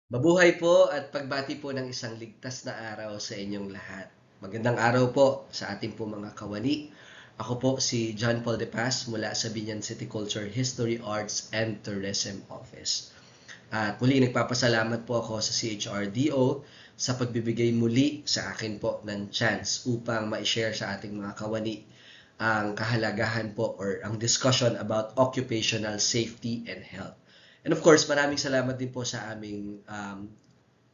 Mabuhay po at pagbati po ng isang ligtas na araw sa inyong lahat. Magandang araw po sa ating po mga kawani. Ako po si John Paul De Paz mula sa Binyan City Culture, History, Arts and Tourism Office. At muli nagpapasalamat po ako sa CHRDO sa pagbibigay muli sa akin po ng chance upang ma-share sa ating mga kawani ang kahalagahan po or ang discussion about occupational safety and health. And of course, maraming salamat din po sa aming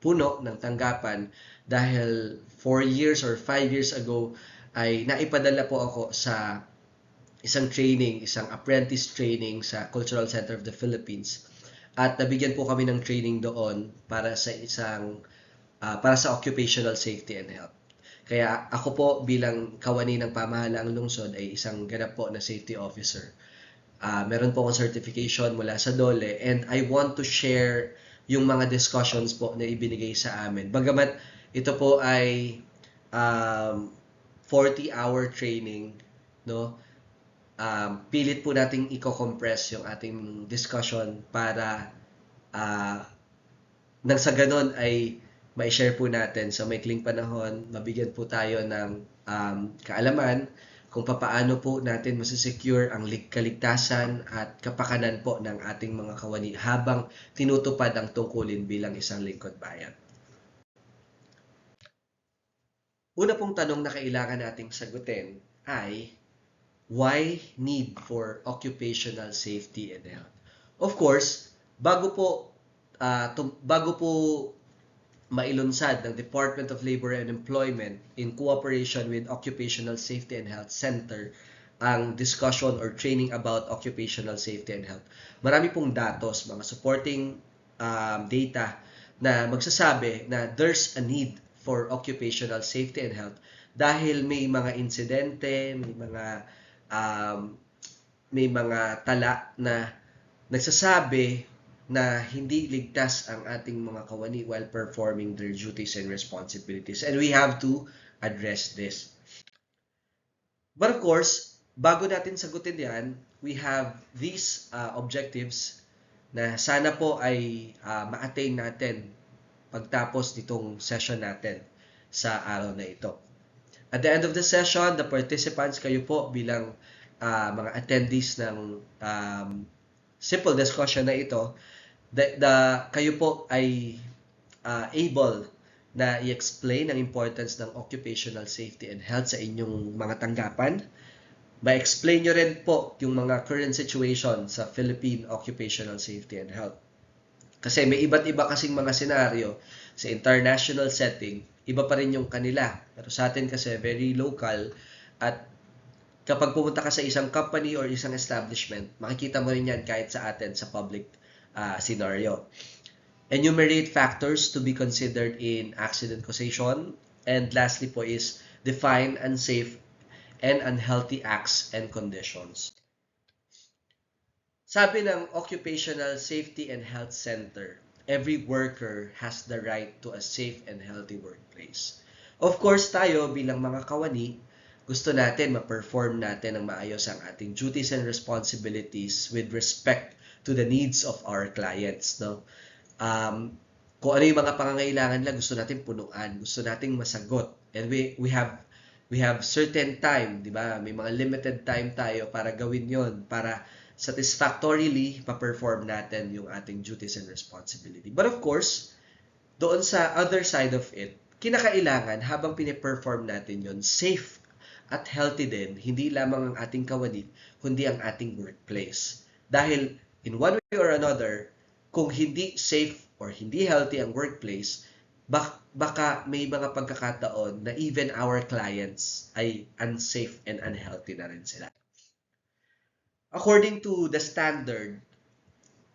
puno ng tanggapan dahil 4 years or 5 years ago ay naipadala po ako sa isang training, isang apprentice training sa Cultural Center of the Philippines. At nabigyan po kami ng training doon para sa occupational safety and health. Kaya ako po bilang kawani ng pamahalaang lungsod ay isang ganap po na safety officer. Meron po akong certification mula sa DOLE and I want to share yung mga discussions po na ibinigay sa amin. Bagamat ito po ay 40-hour training, no? Pilit po nating i-compress yung ating discussion para nang sa ganon ay mai-share po natin sa maikling panahon, mabigyan po tayo ng kaalaman kung papaano po natin masisecure ang kaligtasan at kapakanan po ng ating mga kawani habang tinutupad ang tungkulin bilang isang lingkod bayan. Una pong tanong na kailangan nating sagutin ay why need for occupational safety and health? Of course, bago po mailunsad ng Department of Labor and Employment in cooperation with Occupational Safety and Health Center ang discussion or training about occupational safety and health. Marami pong datos, mga supporting data na magsasabi na there's a need for occupational safety and health dahil may mga insidente, may mga tala na nagsasabi na hindi ligtas ang ating mga kawani while performing their duties and responsibilities. And we have to address this. But of course, bago natin sagutin yan, we have these objectives na sana po ay ma-attain natin pagtapos nitong session natin sa araw na ito. At the end of the session, the participants, kayo po bilang mga attendees ng simple discussion na ito, kayo po ay able na i-explain ang importance ng occupational safety and health sa inyong mga tanggapan. Ma-explain nyo rin po yung mga current situation sa Philippine occupational safety and health. Kasi may iba't iba kasing mga senaryo sa international setting, iba pa rin yung kanila. Pero sa atin kasi very local at kapag pumunta ka sa isang company or isang establishment, makikita mo rin yan kahit sa atin sa public scenario. Enumerate factors to be considered in accident causation. And lastly po is define unsafe and unhealthy acts and conditions. Sabi ng Occupational Safety and Health Center, every worker has the right to a safe and healthy workplace. Of course, tayo bilang mga kawani, gusto natin ma-perform natin ng maayos ang ating duties and responsibilities with respect to the needs of our clients, no? Kung ano yung mga pangangailangan nila, gusto natin punuan, gusto nating masagot. And we have certain time, di ba? May mga limited time tayo para gawin yon, para satisfactorily pa-perform natin yung ating duties and responsibility. But of course, doon sa other side of it, kinakailangan habang pine-perform natin yon, safe at healthy din, hindi lamang ang ating kawani, kundi ang ating workplace. Dahil in one way or another, kung hindi safe or hindi healthy ang workplace, baka may mga pagkakataon na even our clients ay unsafe and unhealthy na rin sila. According to the standard,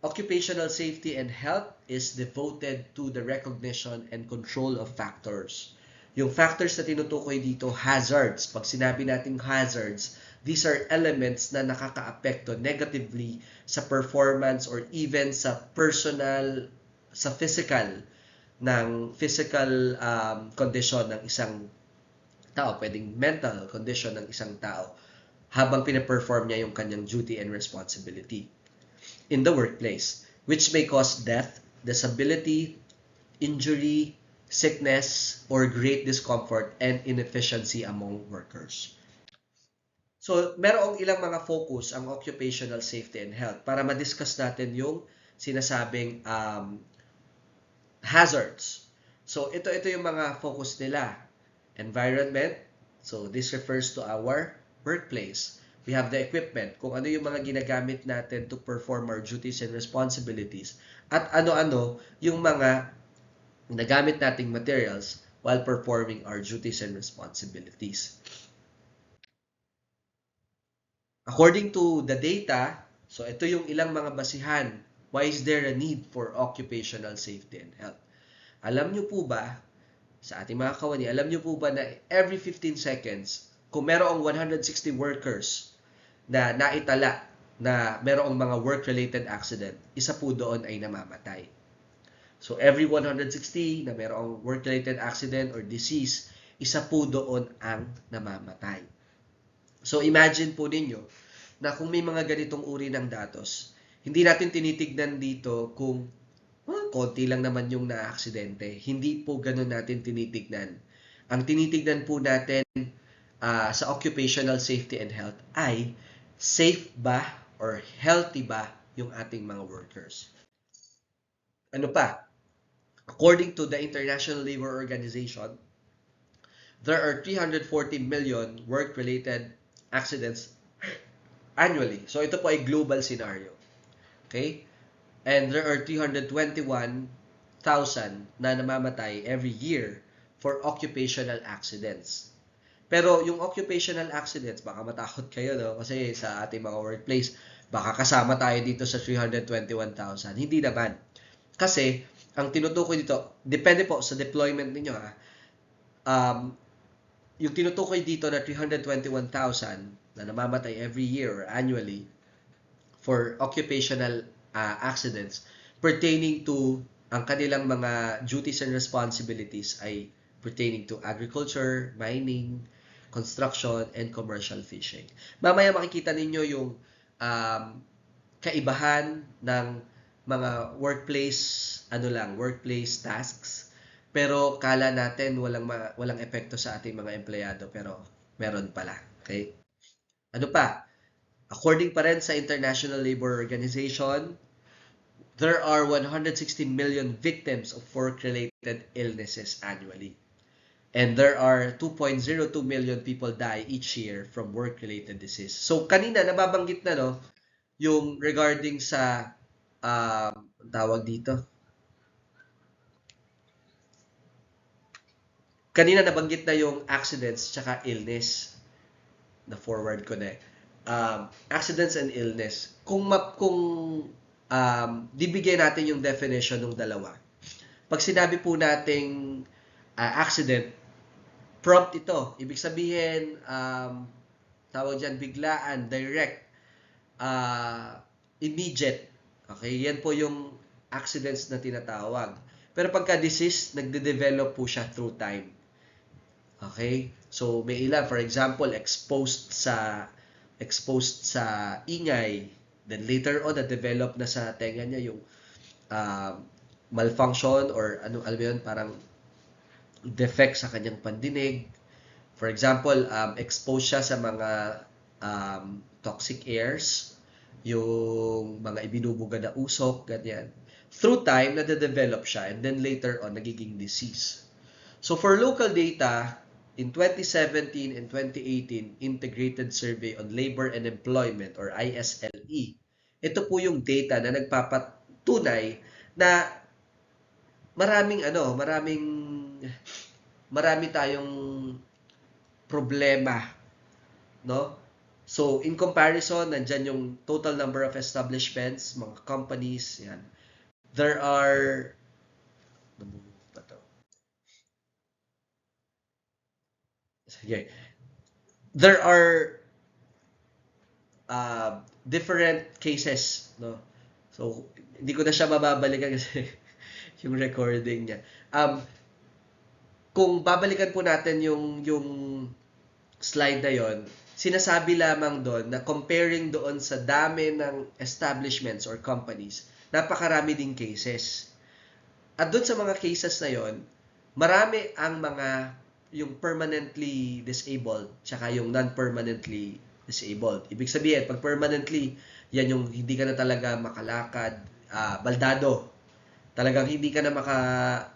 occupational safety and health is devoted to the recognition and control of factors. Yung factors na tinutukoy dito, hazards. Pag sinabi nating hazards, these are elements na nakakaapekto negatively sa performance or even sa personal, sa physical condition ng isang tao, pwedeng mental condition ng isang tao habang pina-perform niya yung kanyang duty and responsibility in the workplace, which may cause death, disability, injury, sickness, or great discomfort and inefficiency among workers. So, merong ilang mga focus ang occupational safety and health para ma-discuss natin yung sinasabing hazards. So, ito yung mga focus nila. Environment. So, this refers to our workplace. We have the equipment, kung ano yung mga ginagamit natin to perform our duties and responsibilities. At ano-ano yung mga nagamit nating materials while performing our duties and responsibilities. According to the data, so ito yung ilang mga basihan. Why is there a need for occupational safety and health? Alam nyo po ba, sa ating mga kawani, alam nyo po ba na every 15 seconds, kung merong 160 workers na naitala na merong mga work-related accident, isa po doon ay namamatay. So every 160 na merong work-related accident or disease, isa po doon ang namamatay. So imagine po ninyo na kung may mga ganitong uri ng datos, hindi natin tinitignan dito kung konti lang naman yung na-aksidente. Hindi po ganun natin tinitignan. Ang tinitignan po natin sa occupational safety and health ay safe ba or healthy ba yung ating mga workers. Ano pa? According to the International Labour Organization, there are 340 million work-related accidents annually. So ito po ay global scenario. Okay? And there are 321,000 na namamatay every year for occupational accidents. Pero yung occupational accidents, baka matakot kayo, no? Kasi sa ating mga workplace, baka kasama tayo dito sa 321,000. Hindi naman. Kasi, ang tinutukoy dito, depende po sa deployment ninyo, ha? Yung tinutukoy dito na 321,000 na namamatay every year or annually for occupational accidents pertaining to ang kanilang mga duties and responsibilities ay pertaining to agriculture, mining, construction, and commercial fishing. Mamaya makikita ninyo yung kaibahan ng mga workplace tasks. Pero kala natin walang epekto sa ating mga empleyado, pero meron pala. Okay? Ano pa? According pa rin sa International Labour Organization, there are 160 million victims of work-related illnesses annually. And there are 2.02 million people die each year from work-related disease. So kanina nababanggit na, no, yung regarding sa tawag dito. Kanina nabanggit na yung accidents tsaka illness. Na forward ko na. Accidents and illness. Kung dibigay natin yung definition ng dalawa. Pag sinabi po nating accident, prompt ito. Ibig sabihin, tawag dyan, biglaan, direct, immediate. Okay, yan po yung accidents na tinatawag. Pero pagka disease, nagde-develop po siya through time. Okay? So, may ilan, for example, exposed sa ingay, then later on, na-develop na sa tenga niya yung malfunction or alam mo yun, parang defect sa kanyang pandinig. For example, exposed siya sa mga toxic airs, yung mga ibinubuga na usok, ganyan. Through time, na-develop siya and then later on, nagiging disease. So, for local data, in 2017 and 2018 Integrated Survey on Labor and Employment or ISLE, ito po yung data na nagpapatunay na marami tayong problema, no? So, in comparison, nandyan yung total number of establishments, mga companies, yan. There are There are different cases, no? So, hindi ko na siya mababalikan kasi yung recording niya. Kung babalikan po natin yung slide na yon, sinasabi lamang doon na comparing doon sa dami ng establishments or companies, napakarami ding cases. At doon sa mga cases na yon, marami ang mga yung permanently disabled tsaka yung non-permanently disabled. Ibig sabihin, pag permanently, yan yung hindi ka na talaga makalakad, baldado. Talagang hindi ka na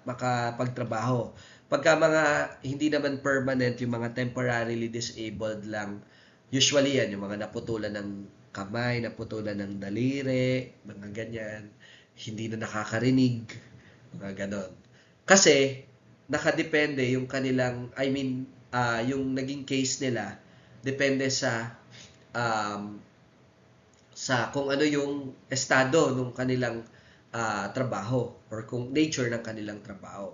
makapagtrabaho. Pagka mga hindi naman permanent, yung mga temporarily disabled lang, usually yan, yung mga naputulan ng kamay, naputulan ng daliri, mga ganyan, hindi na nakakarinig, mga ganon. Kasi, nakadepende yung kanilang, yung naging case nila, depende um, sa kung ano yung estado ng kanilang trabaho or kung nature ng kanilang trabaho.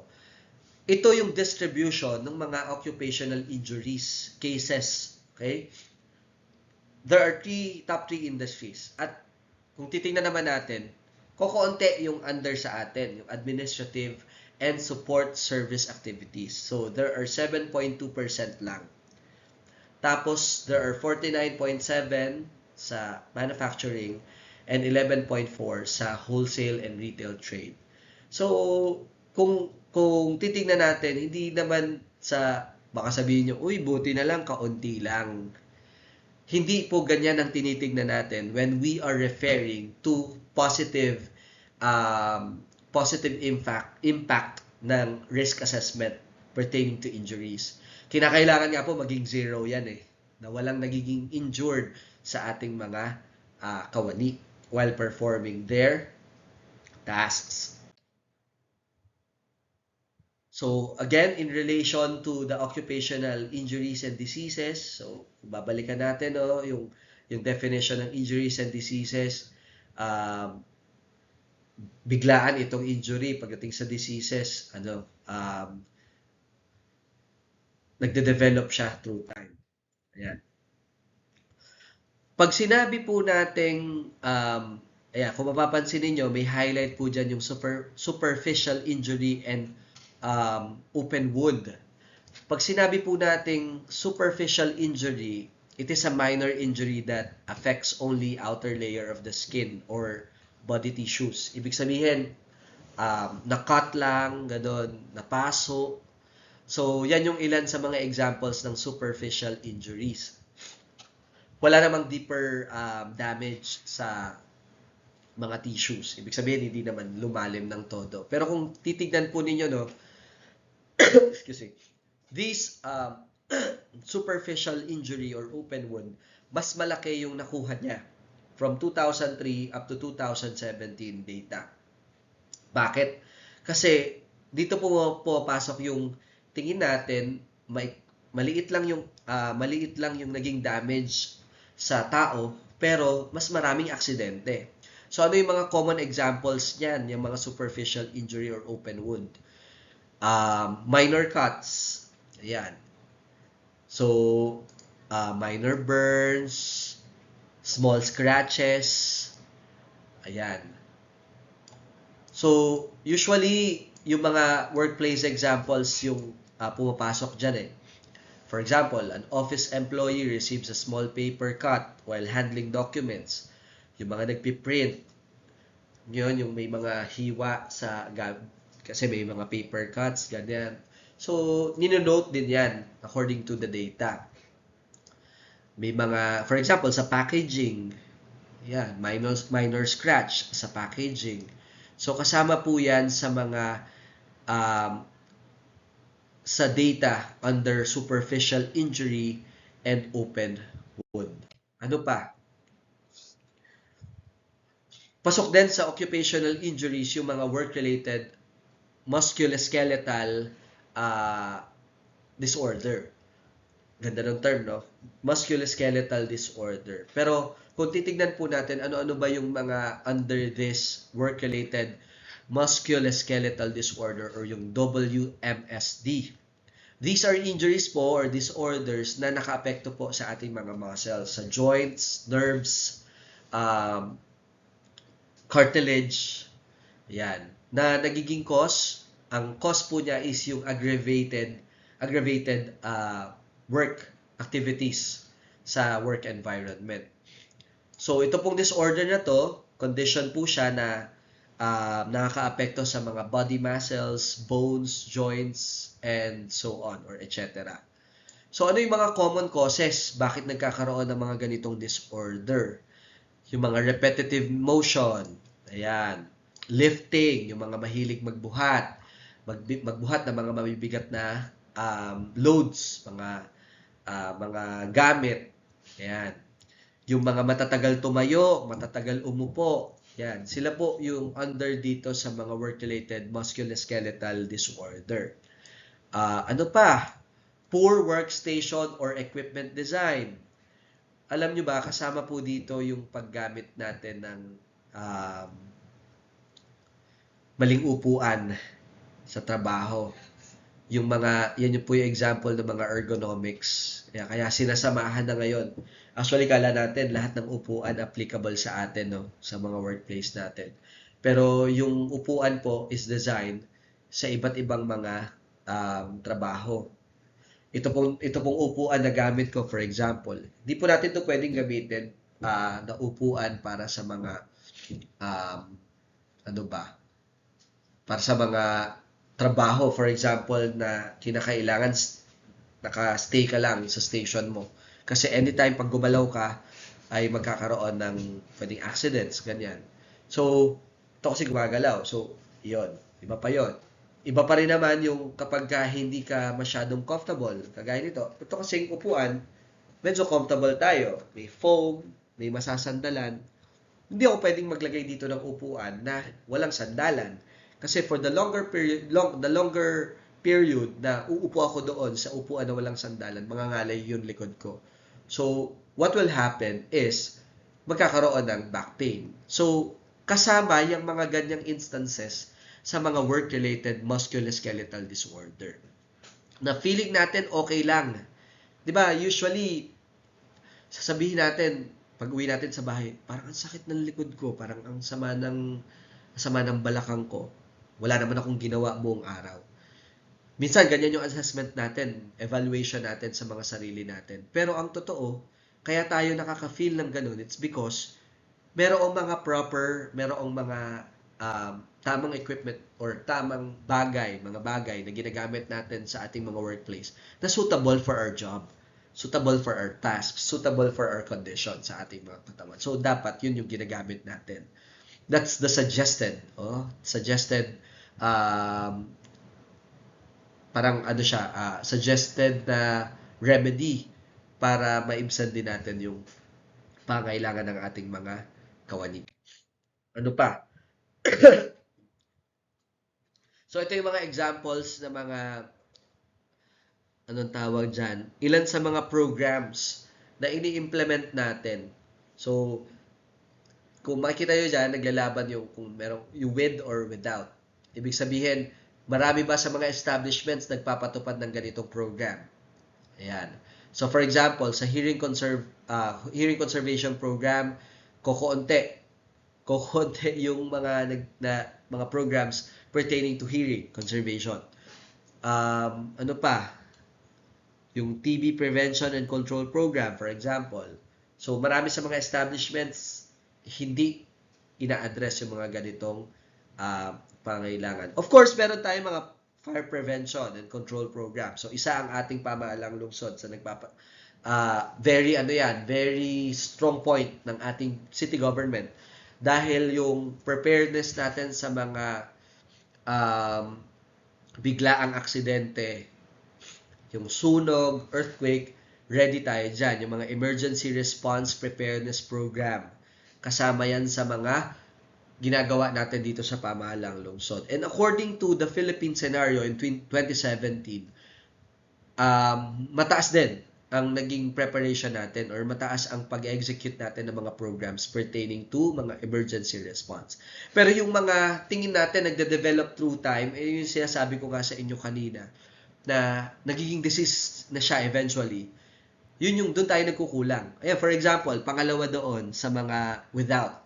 Ito yung distribution ng mga occupational injuries cases. Okay? There are top three industries. At kung titingnan naman natin, kokonti yung under sa atin, yung administrative and support service activities. So, there are 7.2% lang. Tapos, there are 49.7 sa manufacturing and 11.4 sa wholesale and retail trade. So, kung titingnan natin, hindi naman baka sabihin nyo, uy, buti na lang, kaunti lang. Hindi po ganyan ang tinitignan natin when we are referring to positive impact ng risk assessment pertaining to injuries. Kinakailangan nga po maging zero yan na walang nagiging injured sa ating mga kawani while performing their tasks. So, again, in relation to the occupational injuries and diseases, so, babalikan natin, yung definition ng injuries and diseases. Biglaan itong injury pagdating sa diseases, nagde-develop siya through time. Ayan. Pag sinabi po nating, kung mapapansin niyo, may highlight po dyan yung superficial injury and open wound. Pag sinabi po nating superficial injury, it is a minor injury that affects only outer layer of the skin or body tissues. Ibig sabihin, na-cut lang, gano'n, napaso. So, yan yung ilan sa mga examples ng superficial injuries. Wala namang deeper damage sa mga tissues. Ibig sabihin, hindi naman lumalim ng todo. Pero kung titignan po ninyo, excuse me, this superficial injury or open wound, mas malaki yung nakuha niya from 2003 up to 2017 data. Bakit? Kasi dito po pasok yung tingin natin, maliit lang yung naging damage sa tao, pero mas maraming aksidente. So ano yung mga common examples niyan, yung mga superficial injury or open wound? Minor cuts. Ayan. So, minor burns, small scratches. Ayan. So, usually, yung mga workplace examples yung pumapasok dyan For example, an office employee receives a small paper cut while handling documents. Yung mga nagpiprint, yun, yung may mga hiwa kasi may mga paper cuts, ganyan. So, ninonote din yan according to the data. May mga, for example, sa packaging, yan, minor scratch sa packaging. So, kasama po yan sa mga sa data under superficial injury and open wound. Ano pa? Pasok din sa occupational injuries yung mga work-related musculoskeletal disorder. Ganda ng term, no? Musculoskeletal disorder. Pero kung titignan po natin, ano-ano ba yung mga under this work-related musculoskeletal disorder or yung WMSD. These are injuries po or disorders na naka-apekto po sa ating mga muscles, sa joints, nerves, cartilage, yan, na nagiging cause. Ang cause po niya is yung aggravated work activities sa work environment. So, ito pong disorder na to, condition po siya na nakakaapekto sa mga body muscles, bones, joints, and so on, or etc. So, ano yung mga common causes? Bakit nagkakaroon ng mga ganitong disorder? Yung mga repetitive motion, ayan, lifting, yung mga mahilig magbuhat ng mga mabibigat na loads, mga gamit, ayan. Yung mga matatagal tumayo, matatagal umupo, yan. Sila po yung under dito sa mga work-related musculoskeletal disorder. Ano pa? Poor workstation or equipment design. Alam nyo ba, kasama po dito yung paggamit natin ng maling upuan sa trabaho. Yan yung po yung example ng mga ergonomics. Kaya sinasamahan na ngayon. Actually, kala natin lahat ng upuan applicable sa atin, no? Sa mga workplace natin. Pero yung upuan po is designed sa iba't ibang mga trabaho. Ito pong upuan na gamit ko, for example, hindi po natin ito pwedeng gamitin na upuan para sa mga para sa mga trabaho, for example, na kinakailangan naka-stay ka lang sa station mo. Kasi anytime pag gumalaw ka, ay magkakaroon ng pwedeng accidents, ganyan. So, ito kasi gumagalaw. So, yun. Iba pa yun. Iba pa rin naman yung kapag hindi ka masyadong comfortable. Kagaya nito. Ito kasing upuan, medyo comfortable tayo. May foam, may masasandalan. Hindi ako pwedeng maglagay dito ng upuan na walang sandalan. Kasi for the longer period na uupo ako doon sa upuan na walang sandalan, mangangalay yung likod ko. So, what will happen is, magkakaroon ng back pain. So, kasama yung mga ganyang instances sa mga work-related musculoskeletal disorder. Na feeling natin okay lang. 'Di ba? Usually, sasabihin natin, pag uwi natin sa bahay, parang ang sakit ng likod ko, parang ang sama ng balakang ko. Wala naman akong ginawa buong araw. Minsan, ganyan yung assessment natin, evaluation natin sa mga sarili natin. Pero ang totoo, kaya tayo nakaka-feel ng ganun, it's because merong mga tamang equipment or tamang mga bagay na ginagamit natin sa ating mga workplace na suitable for our job, suitable for our tasks, suitable for our condition sa ating mga katawan. So, dapat yun yung ginagamit natin. That's the suggested suggested na remedy para maibsan din natin yung pangailangan ng ating mga kawani. Ano pa? So, ito yung mga examples na mga anong tawag dyan? Ilan sa mga programs na ini-implement natin. So, kung makikita nyo dyan, naglalaban yung kung merong yung with or without. Ibig sabihin, marami ba sa mga establishments nagpapatupad ng ganitong program? Ayan. So, for example, sa hearing conservation program, kokonti yung mga programs pertaining to hearing conservation. Ano pa? Yung TB prevention and control program, for example. So, marami sa mga establishments hindi ina-address yung mga ganitong pangailangan. Of course, meron tayong mga fire prevention and control program. So, isa ang ating pamahalang lungsod sa very strong point ng ating city government dahil yung preparedness natin sa mga biglaang aksidente, yung sunog, earthquake, ready tayo dyan. Yung mga emergency response preparedness program. Kasama yan sa mga ginagawa natin dito sa pamahalang lungsod. And according to the Philippine scenario in 2017, mataas din ang naging preparation natin or mataas ang pag-execute natin ng mga programs pertaining to mga emergency response. Pero yung mga tingin natin nagde-develop through time, yung sinasabi ko nga sa inyo kanina, na nagiging disease na siya eventually, yun yung doon tayo nagkukulang. Ayan, for example, pangalawa doon sa mga without,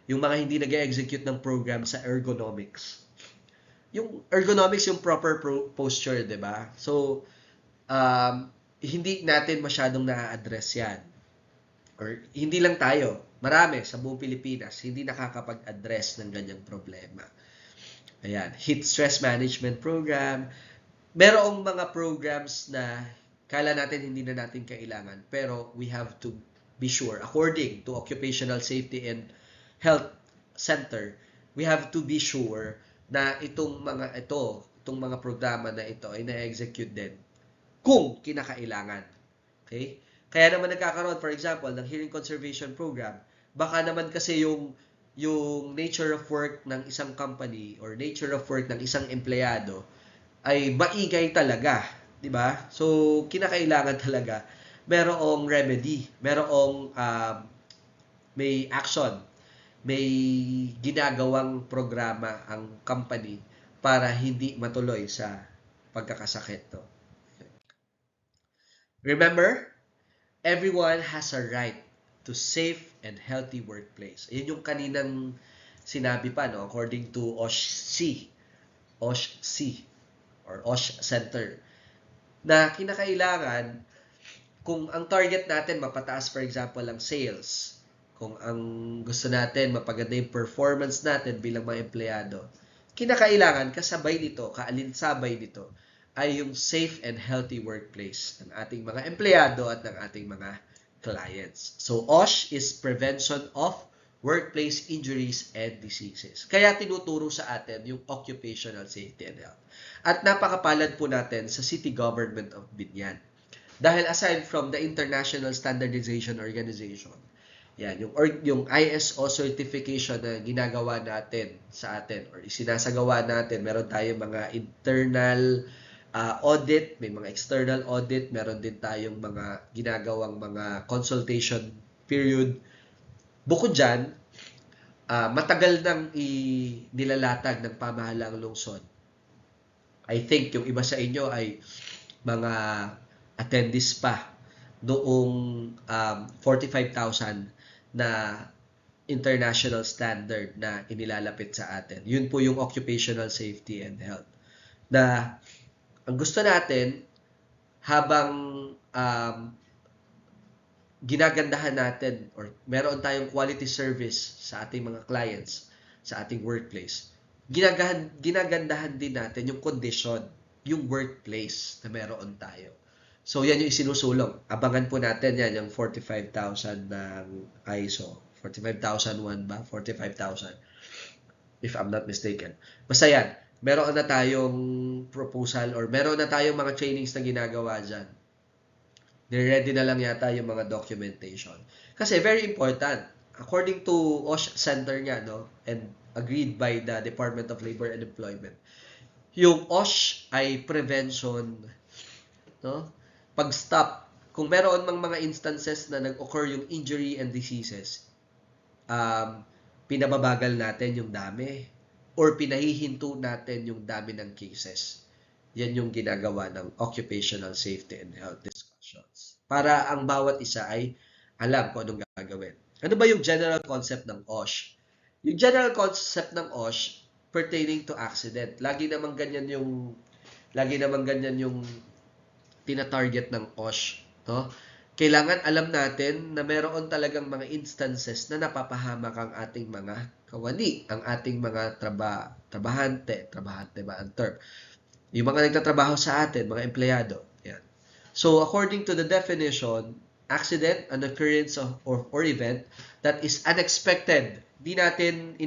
yung mga hindi nag-execute ng program sa ergonomics. Yung ergonomics, yung proper posture, di ba? So, hindi natin masyadong na-address yan. Or hindi lang tayo. Marami sa buong Pilipinas hindi nakakapag-address ng ganyang problema. Ayan, heat stress management program. Merong mga programs na kala natin hindi na natin kailangan, pero we have to be sure, according to Occupational Safety and Health Center, we have to be sure na itong mga programa na ito ay na-execute din kung kinakailangan. Okay? Kaya naman nagkakaroon, for example, ng hearing conservation program, baka naman kasi yung nature of work ng isang company or nature of work ng isang empleyado ay maingay talaga, 'di ba? So kinakailangan talaga merong remedy, merong may action, may ginagawang programa ang company para hindi matuloy sa pagkakasakit to. Remember, everyone has a right to safe and healthy workplace. Yun yung kaninang sinabi pa, no? According to OSHC or OSH Center, na kinakailangan kung ang target natin mapataas, for example, ang sales, kung ang gusto natin mapaganda yung performance natin bilang mga empleyado, kinakailangan kasabay nito, kaalinsabay nito, ay yung safe and healthy workplace ng ating mga empleyado at ng ating mga clients. So, OSH is Prevention of Workplace Injuries and Diseases. Kaya tinuturo sa atin yung Occupational Safety and Health. At napakapalad po natin sa City Government of Binyan. Dahil aside from the International Standardization Organization, yan, yung ISO certification na ginagawa natin sa atin or isinasagawa natin, meron tayong mga internal audit, may mga external audit, meron din tayong mga ginagawang mga consultation period. Bukod dyan, matagal nang nilalatag ng pamahalaang lungsod. I think yung iba sa inyo ay mga attendees pa noong 45,000 na international standard na inilalapit sa atin. Yun po yung occupational safety and health. Na ang gusto natin, habang ginagandahan natin or meron tayong quality service sa ating mga clients, sa ating workplace, ginagandahan din natin yung condition, yung workplace na meron tayo. So, yan yung isinusulong. Abangan po natin yan, yung 45,000 ng ISO. 45,001 ba? 45,000. If I'm not mistaken. Basta yan. Meron na tayong proposal or meron na tayong mga trainings na ginagawa dyan. Nire-ready na lang yata yung mga documentation. Kasi very important. According to OSH Center nga, no? And agreed by the Department of Labor and Employment. Yung OSH ay prevention, no? Pag-stop, kung meron mang mga instances na nag-occur yung injury and diseases, pinababagal natin yung dami or pinahihinto natin yung dami ng cases. Yan yung ginagawa ng occupational safety and health discussions. Para ang bawat isa ay alam kung anong gagawin. Ano ba yung general concept ng OSH? Yung general concept ng OSH pertaining to accident. Lagi naman ganyan yung tina-target ng OSH, no? Kailangan alam natin na meron talagang mga instances na napapahamak ang ating mga kawani, ang ating mga trabahante ba ang term? Yung mga nagtatrabaho sa atin, mga empleyado. Yan. So, according to the definition, accident, an occurrence or event that is unexpected, hindi natin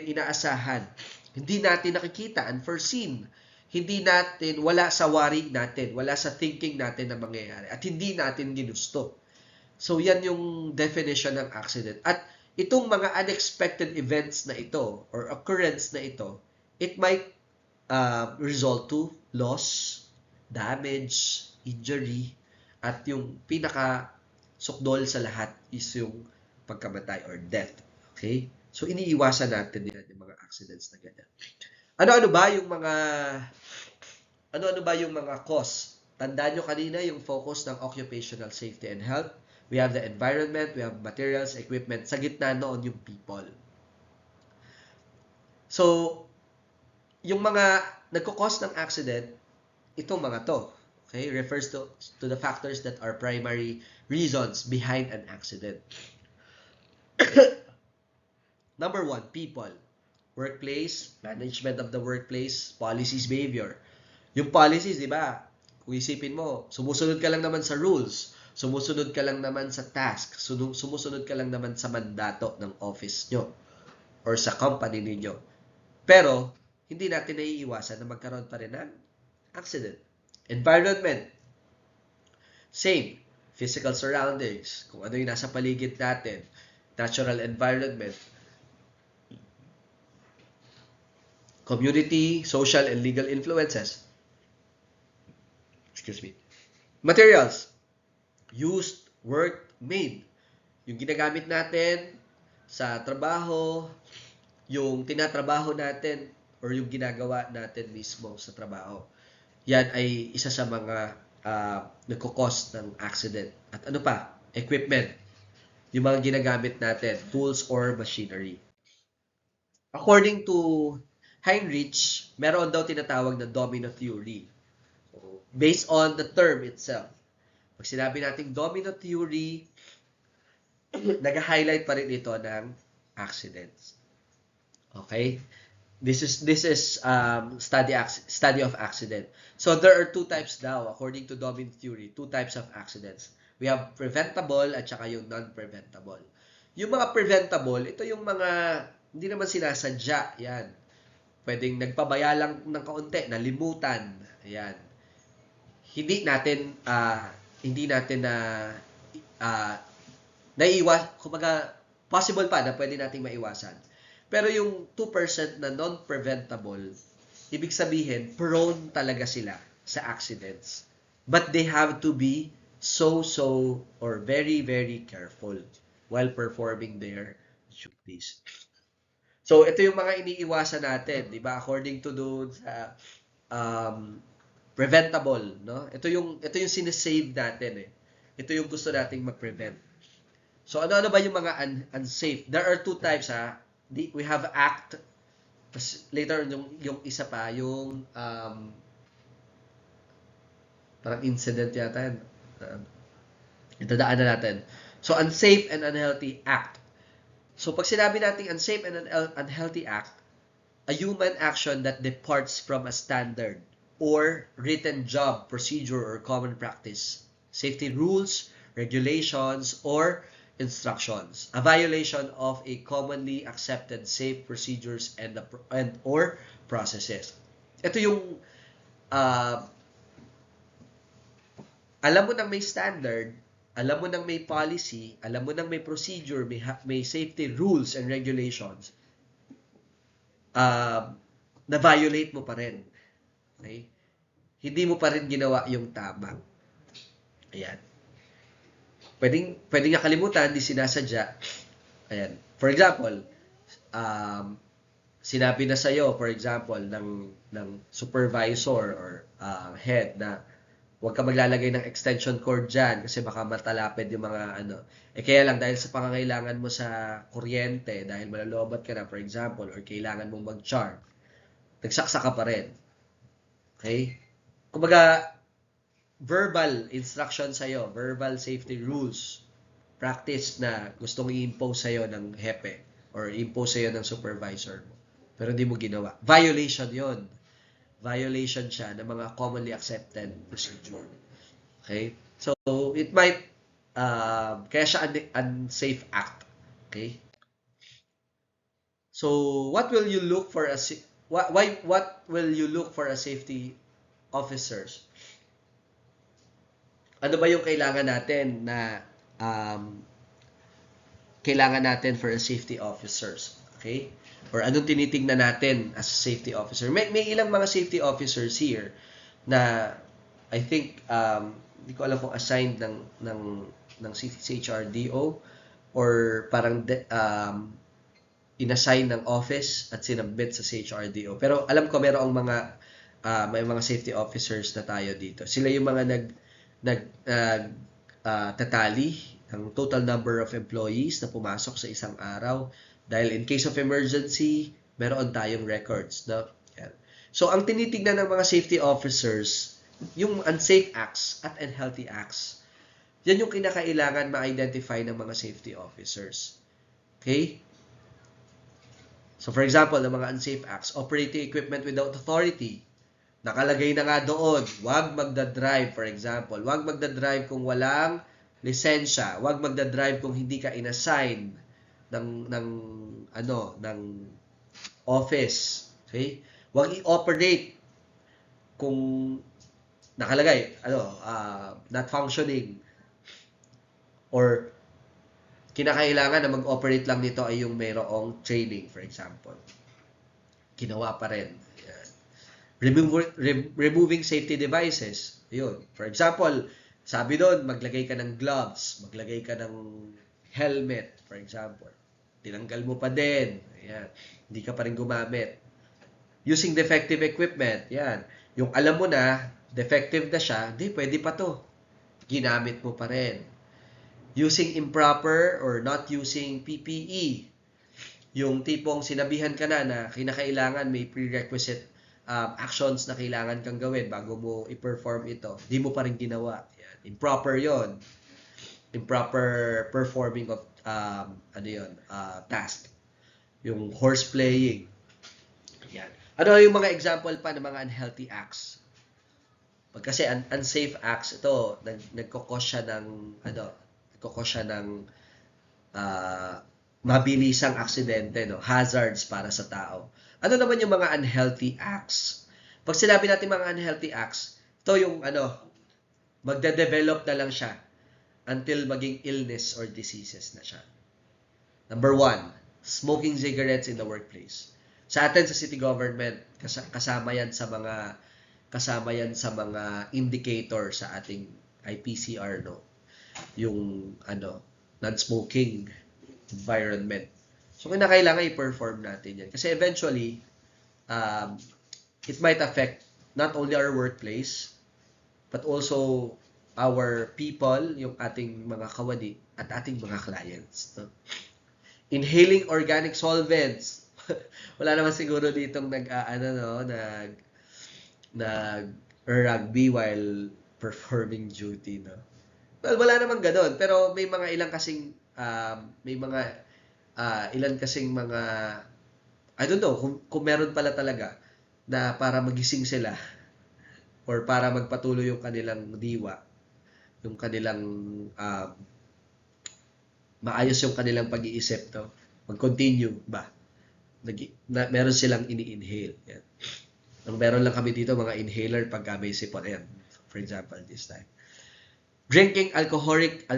inaasahan, hindi natin nakikita, unforeseen, hindi natin, wala sa worry natin, wala sa thinking natin na mangyayari, at hindi natin ginusto. So, yan yung definition ng accident. At itong mga unexpected events na ito, or occurrence na ito, it might result to loss, damage, injury, at yung pinaka-sukdol sa lahat is yung pagkamatay or death. Okay? So, iniiwasan natin din yung mga accidents na ganyan. Ano-ano ba yung mga cause? Tandaan nyo kanina yung focus ng occupational safety and health. We have the environment, we have materials, equipment. Sa gitna noon yung people. So, yung mga nagko-cause ng accident, itong mga to. Okay? Refers to the factors that are primary reasons behind an accident. Number 1, people. Workplace, management of the workplace, policies, behavior. Yung policies, di ba? Kung isipin mo, sumusunod ka lang naman sa rules, sumusunod ka lang naman sa task, sumusunod ka lang naman sa mandato ng office nyo or sa company ninyo. Pero, hindi natin naiiwasan na magkaroon pa rin ng accident. Environment, same. Physical surroundings, kung ano yung nasa paligid natin, natural environment, community, social, and legal influences. Excuse me. Materials, used, worked, made. Yung ginagamit natin sa trabaho, yung tinatrabaho natin, or yung ginagawa natin mismo sa trabaho. Yan ay isa sa mga nagkukos ng accident. At ano pa? Equipment. Yung mga ginagamit natin, tools or machinery. According to Heinrich, meron daw tinatawag na domino theory. So, based on the term itself. Pag sinabi nating domino theory, nag-highlight pa rin ito ng accidents. Okay? This is study of accident. So there are two types daw according to domino theory, two types of accidents. We have preventable at saka yung non-preventable. Yung mga preventable, ito yung mga hindi naman sinasadya, yan. Pwedeng nagpabaya lang ng kaunti, nalimutan, ayan. Hindi natin na naiiwas, kumbaga possible pa na pwede nating maiwasan. Pero yung 2% na non-preventable, ibig sabihin, prone talaga sila sa accidents. But they have to be so or very, very careful while performing their duties. So, ito yung mga iniiwasan natin, di ba? According to doon sa preventable, no? Ito yung sinesave natin eh. Ito yung gusto nating mag-prevent. So, ano ba yung mga unsafe? There are two types ha. We have act, later yung isa pa, yung parang incident yata yan. Itadaan na natin. So, unsafe and unhealthy act. So, pag sinabi natin unsafe and unhealthy act, a human action that departs from a standard or written job, procedure, or common practice, safety rules, regulations, or instructions, a violation of a commonly accepted safe procedures and or processes. Ito yung alam mo nang may standard, alam mo nang may policy, alam mo nang may procedure, may safety rules and regulations, na-violate mo pa rin. Okay? Hindi mo pa rin ginawa yung tama. Ayan. Pwedeng nga kalimutan, di sinasadya. Ayan. For example, sinabi na sa'yo, for example, ng supervisor or head na huwag ka maglalagay ng extension cord dyan kasi baka matalapid yung mga ano. Kaya lang, dahil sa pangangailangan mo sa kuryente, dahil malalobat ka na, for example, or kailangan mong mag-charge, nagsaksa ka pa rin. Okay? Kumbaga, verbal instruction sa'yo, verbal safety rules, practice na gustong i-impose sa'yo ng hepe or i-impose sa'yo ng supervisor mo. Pero hindi mo ginawa. Violation yon. Violation siya ng mga commonly accepted procedure. Okay? So, it might, kaya siya unsafe act. Okay? So, what will you look for what will you look for a safety officers? Ano ba yung kailangan natin na kailangan natin for a safety officers? Okay? Or anong tinitingnan natin as a safety officer? May ilang mga safety officers here na I think hindi ko alam kung assigned ng CHRDO or parang inassign ng office at sinabit sa CHRDO. Pero alam ko merong may mga safety officers na tayo dito. Sila yung mga tatali ang total number of employees na pumasok sa isang araw dahil in case of emergency, meron tayong records. No? Yan. So, ang tinitignan ng mga safety officers, yung unsafe acts at unhealthy acts, yan yung kinakailangan ma-identify ng mga safety officers. Okay? So for example, ng mga unsafe acts, operating equipment without authority. Nakalagay na nga doon, huwag magdadrive, for example. Huwag magdadrive kung walang lisensya. Huwag magdadrive kung hindi ka inassign ng ng office. Okay? Huwag i-operate kung nakalagay, not functioning, or kinakailangan na mag-operate lang nito ay yung mayroong training, for example. Ginawa pa rin. Yan. Removing safety devices. Yun. For example, sabi doon, maglagay ka ng gloves, maglagay ka ng helmet, for example. Tinanggal mo pa din. Ayan. Hindi ka pa rin gumamit. Using defective equipment. Yan. Yung alam mo na, defective na siya, di, pwede pa to. Ginamit mo pa rin. Using improper or not using PPE. Yung tipong sinabihan ka na kinakailangan may prerequisite actions na kailangan kang gawin bago mo i-perform ito. Di mo pa rin ginawa. Yan. Improper yon. Improper performing of task. Yung horseplaying. Yan. Ano yung mga example pa ng mga unhealthy acts? Kasi unsafe acts, ito, nagkokos siya ng mabilisang aksidente, no? Hazards para sa tao. Ano naman yung mga unhealthy acts? Pag sinabi natin mga unhealthy acts, ito yung magde-develop na lang siya until maging illness or diseases na siya. Number 1, smoking cigarettes in the workplace. Sa atin sa city government, kasama yan sa mga indicator sa ating IPCR, no? Yung non-smoking environment. So kinakailangan i-perform natin yan kasi eventually it might affect not only our workplace but also our people, yung ating mga kawani at ating mga clients, no? Inhaling organic solvents. Wala naman siguro ditong nag-rugby while performing duty, no? Well, wala namang ganoon, pero may mga ilan kasing mga I don't know kung meron pala talaga na para magising sila or para magpatuloy yung kanilang diwa, yung kanilang maayos yung kanilang pag-iisip, to mag-continue ba, meron silang ini-inhale. Yan. Meron lang kami dito mga inhaler pag may sipon. Ayan, for example, this time. Drinking alcoholic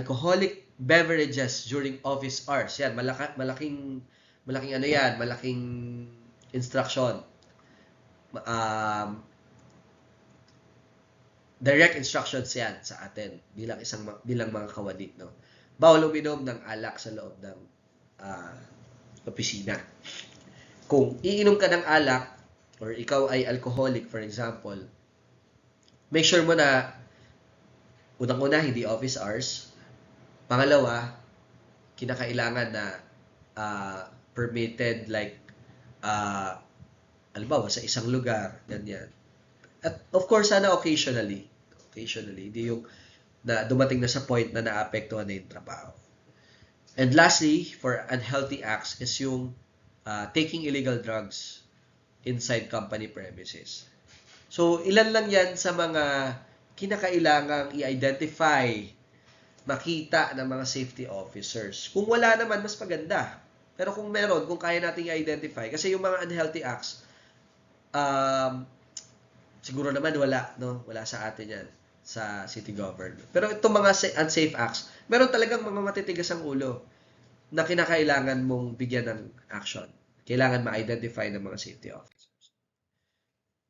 beverages during office hours. Yan, malaking malaking instruction. Direct instructions yan sa atin bilang mga kawani, no? Bawal uminom ng alak sa loob ng opisina. Kung iinom ka ng alak or ikaw ay alcoholic, for example, make sure mo na unang-una, hindi office hours. Pangalawa, kinakailangan na permitted, like halimbawa sa isang lugar, ganyan. At of course, sana occasionally, hindi yung na dumating na sa point na naapektuhan na yung trabaho. And lastly, for unhealthy acts is yung taking illegal drugs inside company premises. So, ilan lang yan sa mga kinakailangang i-identify, makita ng mga safety officers. Kung wala naman, mas maganda. Pero kung meron, kung kaya natin i-identify, kasi yung mga unhealthy acts, siguro naman wala, no? Wala sa atin yan, sa city government. Pero itong mga unsafe acts, meron talagang mga matitigas ang ulo na kinakailangan mong bigyan ng action. Kailangan ma-identify ng mga safety officers.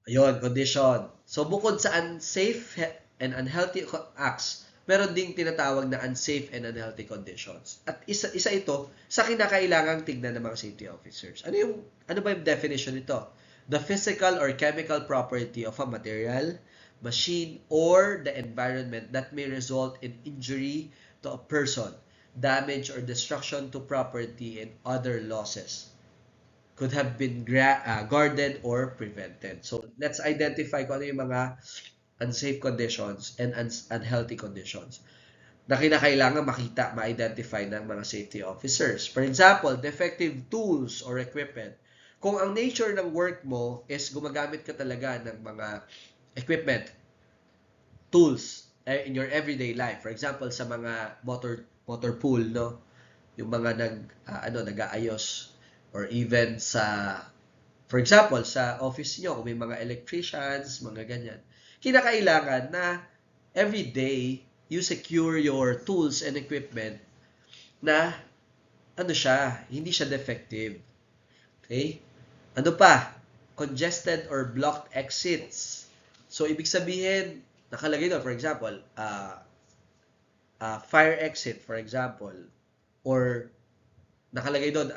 Ayun, condition. So, bukod sa unsafe and unhealthy acts, meron ding tinatawag na unsafe and unhealthy conditions. At isa ito sa kinakailangang tignan ng mga safety officers. Ano ba yung definition nito? The physical or chemical property of a material, machine, or the environment that may result in injury to a person, damage or destruction to property, and other losses could have been guarded or prevented. So, let's identify kung ano yung mga unsafe conditions and unhealthy conditions. na kinakailangan makita, ma-identify ng mga safety officers. For example, defective tools or equipment. Kung ang nature ng work mo is gumagamit ka talaga ng mga equipment, tools in your everyday life. For example, sa mga motor pool, no? Yung mga nag-aayos, or even sa, for example, sa office nyo, kung may mga electricians, mga ganyan. Kinakailangan na everyday you secure your tools and equipment na hindi siya defective. Okay? Ano pa? Congested or blocked exits. So, ibig sabihin, nakalagay doon, for example, fire exit, for example, or nakalagay doon,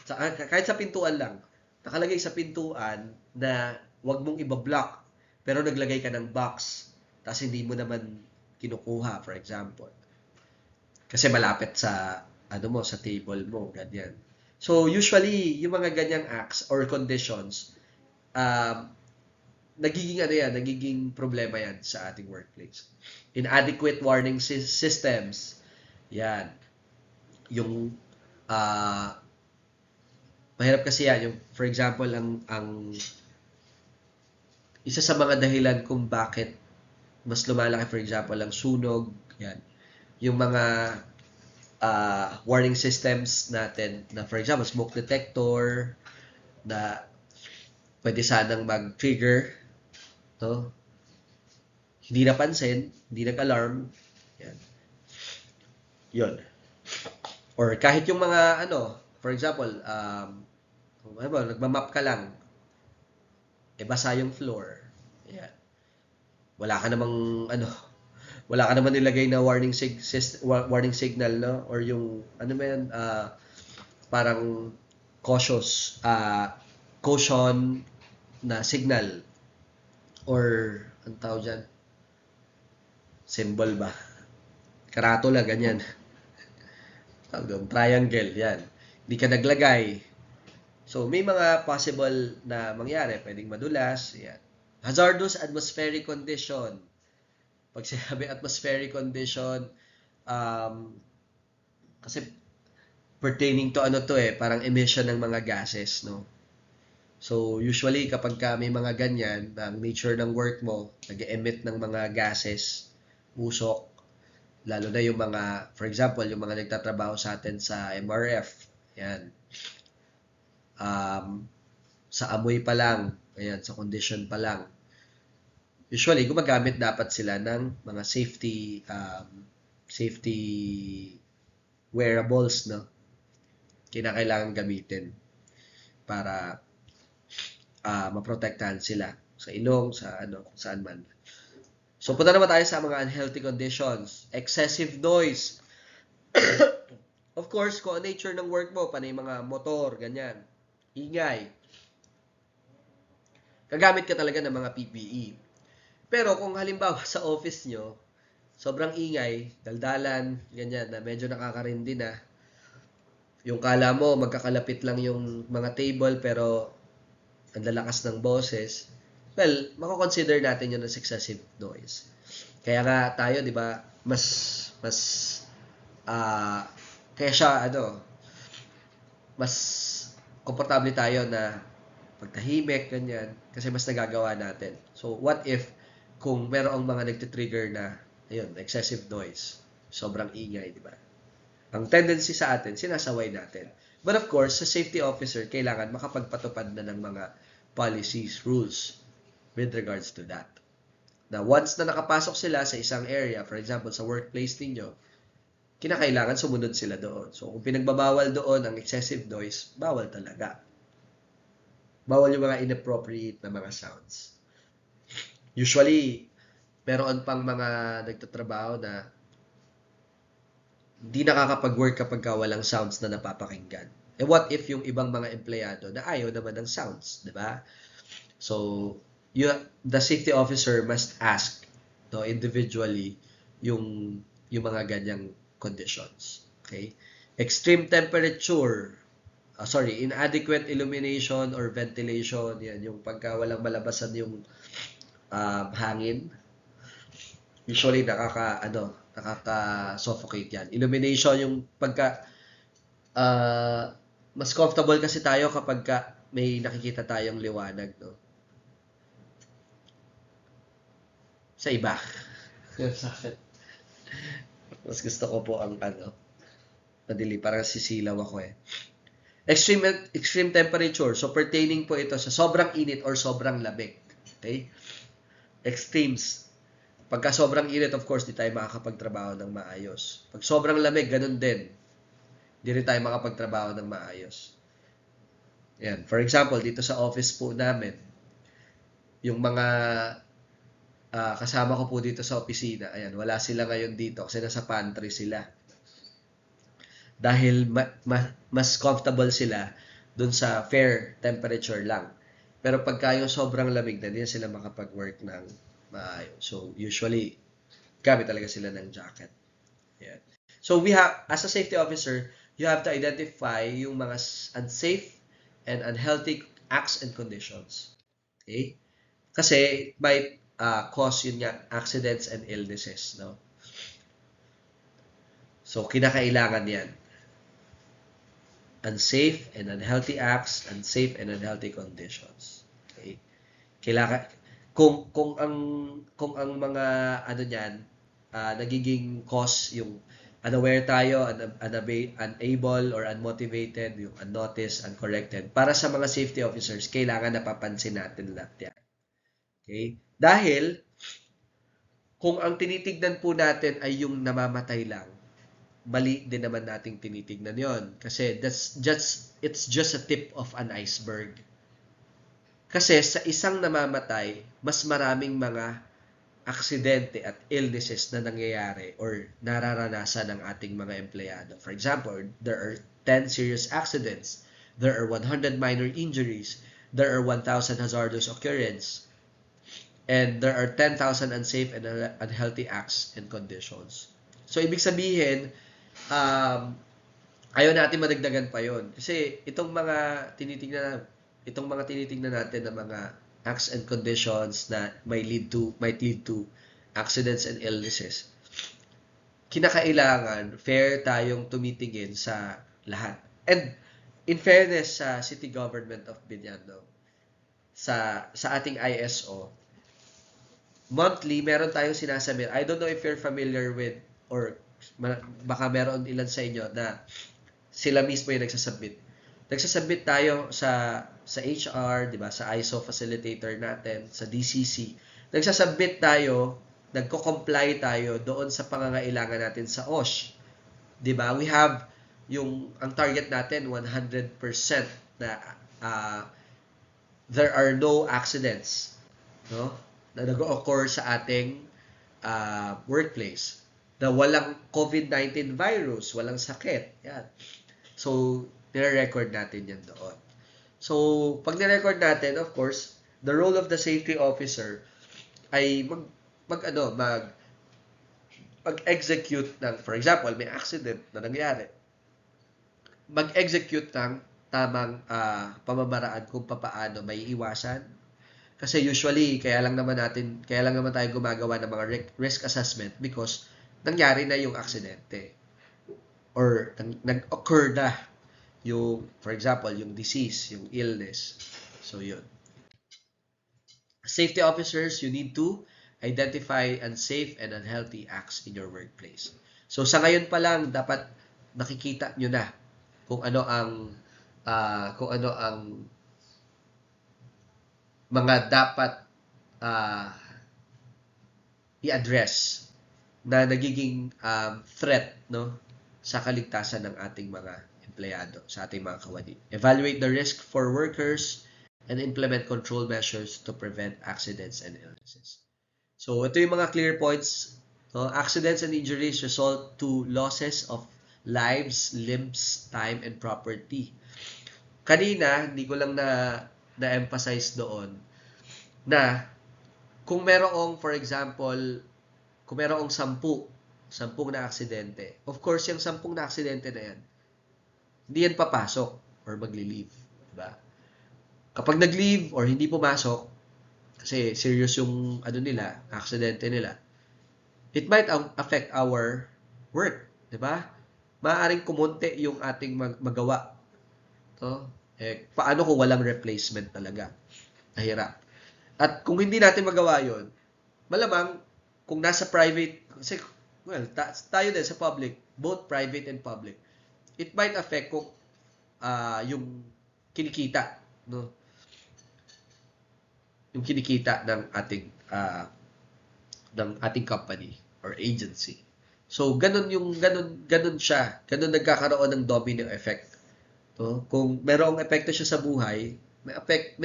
kahit sa pintuan lang, nakalagay sa pintuan na wag mong ibablock, pero naglagay ka ng box, tapos hindi mo naman kinukuha, for example. Kasi malapit sa, sa table mo, ganyan. So, usually, yung mga ganyang acts or conditions, nagiging problema yan sa ating workplace. Inadequate warning systems, yan. Yung, mahirap kasi yan, yung, for example, ang isa sa mga dahilan kung bakit mas lumalaki, for example, ang sunog, yan. Yung mga warning systems natin na, for example, smoke detector, na pwede sanang mag-trigger, no? Hindi napansin, hindi nag-alarm, yan. Yun. Or kahit yung mga, for example, nagmamap ka lang, basa yung floor, yan. Wala ka naman nilagay na warning signal, no? Or yung parang caution na signal, or ang tawag dyan, symbol ba? Karatula, ganyan. Triangle, yan. Hindi ka naglagay. So, may mga possible na mangyari. Pwedeng madulas, yan. Hazardous atmospheric condition. Pag sinabi atmospheric condition, kasi pertaining to parang emission ng mga gases, no? So, usually, kapag may mga ganyan, ang nature ng work mo, nag-emit ng mga gases, usok, lalo na yung mga, for example, yung mga nagtatrabaho sa atin sa MRF, yan. Sa amoy pa lang, ayan, sa condition pa lang. Usually, gumagamit dapat sila ng mga safety wearables, no? Kinakailangan gamitin para maprotektahan sila sa ilong, sa saan man. So, punta naman tayo sa mga unhealthy conditions. Excessive noise. Of course, kung ang nature ng work mo, panay mga motor, ganyan, ingay, gagamit ka talaga ng mga PPE. Pero kung halimbawa sa office nyo, sobrang ingay, daldalan, ganyan, na medyo nakakarindi na, yung kala mo, magkakalapit lang yung mga table, pero ang lalakas ng boses, well, mako-consider natin yun as excessive noise. Kaya nga tayo, di ba, kaya siya, mas komportable tayo na pagtahimik, ganyan, kasi mas nagagawa natin. So, what if, kung merong mga nagtitrigger na, excessive noise, sobrang ingay, di ba? Ang tendency sa atin, sinasaway natin. But of course, sa safety officer, kailangan makapagpatupad na ng mga policies, rules, with regards to that. Now, once na nakapasok sila sa isang area, for example, sa workplace ninyo, kinakailangan sumunod sila doon. So, kung pinagbabawal doon ang excessive noise, bawal talaga. Bawal yung mga inappropriate na mga sounds. Usually, meron pang mga nagtatrabaho na hindi nakakapag-work kapag walang sounds na napapakinggan. And what if yung ibang mga empleyado na ayaw naman ng sounds, di ba? So, the safety officer must ask individually yung mga ganyang conditions. Okay? Extreme temperature, inadequate illumination or ventilation, yan, yung pagka walang malabasan yung hangin. Usually nakaka-suffocate yan. Illumination, yung pagka, mas comfortable kasi tayo kapag may nakikita tayong liwanag, no? Sa iba. Sa akin. Mas gusto ko po ang madili, parang sisilaw ako eh. Extreme temperature. So, pertaining po ito sa sobrang init or sobrang lamig. Okay? Extremes. Pagka sobrang init, of course, di tayo makakapagtrabaho ng maayos. Pag sobrang lamig, ganun din. Di rin tayo makapagtrabaho ng maayos. Yan. For example, dito sa office po namin, yung mga kasama ko po dito sa opisina, ayan, wala sila ngayon dito kasi nasa pantry sila. Dahil mas comfortable sila dun sa fair temperature lang. Pero pagka yung sobrang lamig na, hindi sila makapag-work ng maayos. So, usually, gamit talaga sila ng jacket. Ayan. So, as a safety officer, you have to identify yung mga unsafe and unhealthy acts and conditions. Okay? Kasi may cause yun nga, accidents and illnesses, no? So, kinakailangan yan. Unsafe and unhealthy acts, unsafe and unhealthy conditions. Okay? Kailangan, kung ang mga niyan, nagiging cause yung unaware tayo, unable or unmotivated, yung unnoticed, uncorrected. Para sa mga safety officers, kailangan napapansin natin lahat yan. Okay? Dahil, kung ang tinitignan po natin ay yung namamatay lang, mali din naman nating tinitignan yon. Kasi it's just a tip of an iceberg. Kasi sa isang namamatay, mas maraming mga aksidente at illnesses na nangyayari or nararanasan ng ating mga empleyado. For example, there are 10 serious accidents, there are 100 minor injuries, there are 1,000 hazardous occurrences, and there are 10,000 unsafe and unhealthy acts and conditions. So, ibig sabihin, ayaw natin madagdagan pa yon. Kasi itong mga tinitingnan natin na mga acts and conditions na might lead to accidents and illnesses, kinakailangan fair tayong tumitingin sa lahat. And in fairness sa City Government of Binondo, sa ating ISO, monthly, meron tayong sinasabit. I don't know if you're familiar with, or baka meron ilan sa inyo na sila mismo yung nagsasubmit. Nagsasubmit tayo sa HR, di ba? Sa ISO facilitator natin, sa DCC. Nagsasubmit tayo, nagko-comply tayo doon sa pangangailangan natin sa OSH. Di ba? We have ang target natin 100% na there are no accidents, no? Na nag-occur sa ating workplace, na walang COVID-19 virus, walang sakit. Yan. So, nire-record natin yan doon. So, pag nire-record natin, of course, the role of the safety officer ay mag-execute ng, for example, may accident na nangyari, mag-execute ng tamang pamamaraan kung paano may iwasan. Kasi usually, kaya lang naman tayo gumagawa ng mga risk assessment because nangyari na yung aksidente. Or nag-occur na yung, for example, yung disease, yung illness. So, yun. Safety officers, you need to identify unsafe and unhealthy acts in your workplace. So, sa ngayon pa lang, dapat nakikita nyo na kung ano ang mga dapat i-address na nagiging threat, no, sa kaligtasan ng ating mga empleyado, sa ating mga kawani. Evaluate the risk for workers and implement control measures to prevent accidents and illnesses. So, ito yung mga clear points. No? Accidents and injuries result to losses of lives, limbs, time, and property. Kanina, hindi ko lang na-emphasize doon na kung merong, for example, kung merong 10 na aksidente, of course, yung 10 na aksidente na yan, hindi yan papasok or magli-leave. Diba? Kapag nag-leave or hindi pumasok, kasi serious yung aksidente nila, it might affect our work, 'di ba? Maaaring kumonte yung ating magawa. No? Paano kung walang replacement talaga? Mahirap. At kung hindi natin magawa yon, malamang kung nasa private, kasi, well, tayo din sa public, both private and public, it might affect kung yung kinikita, no? Yung kinikita ng ating company or agency. So ganun siya. Ganun nagkakaroon ng domino effect. No? Kung merong epekto siya sa buhay, may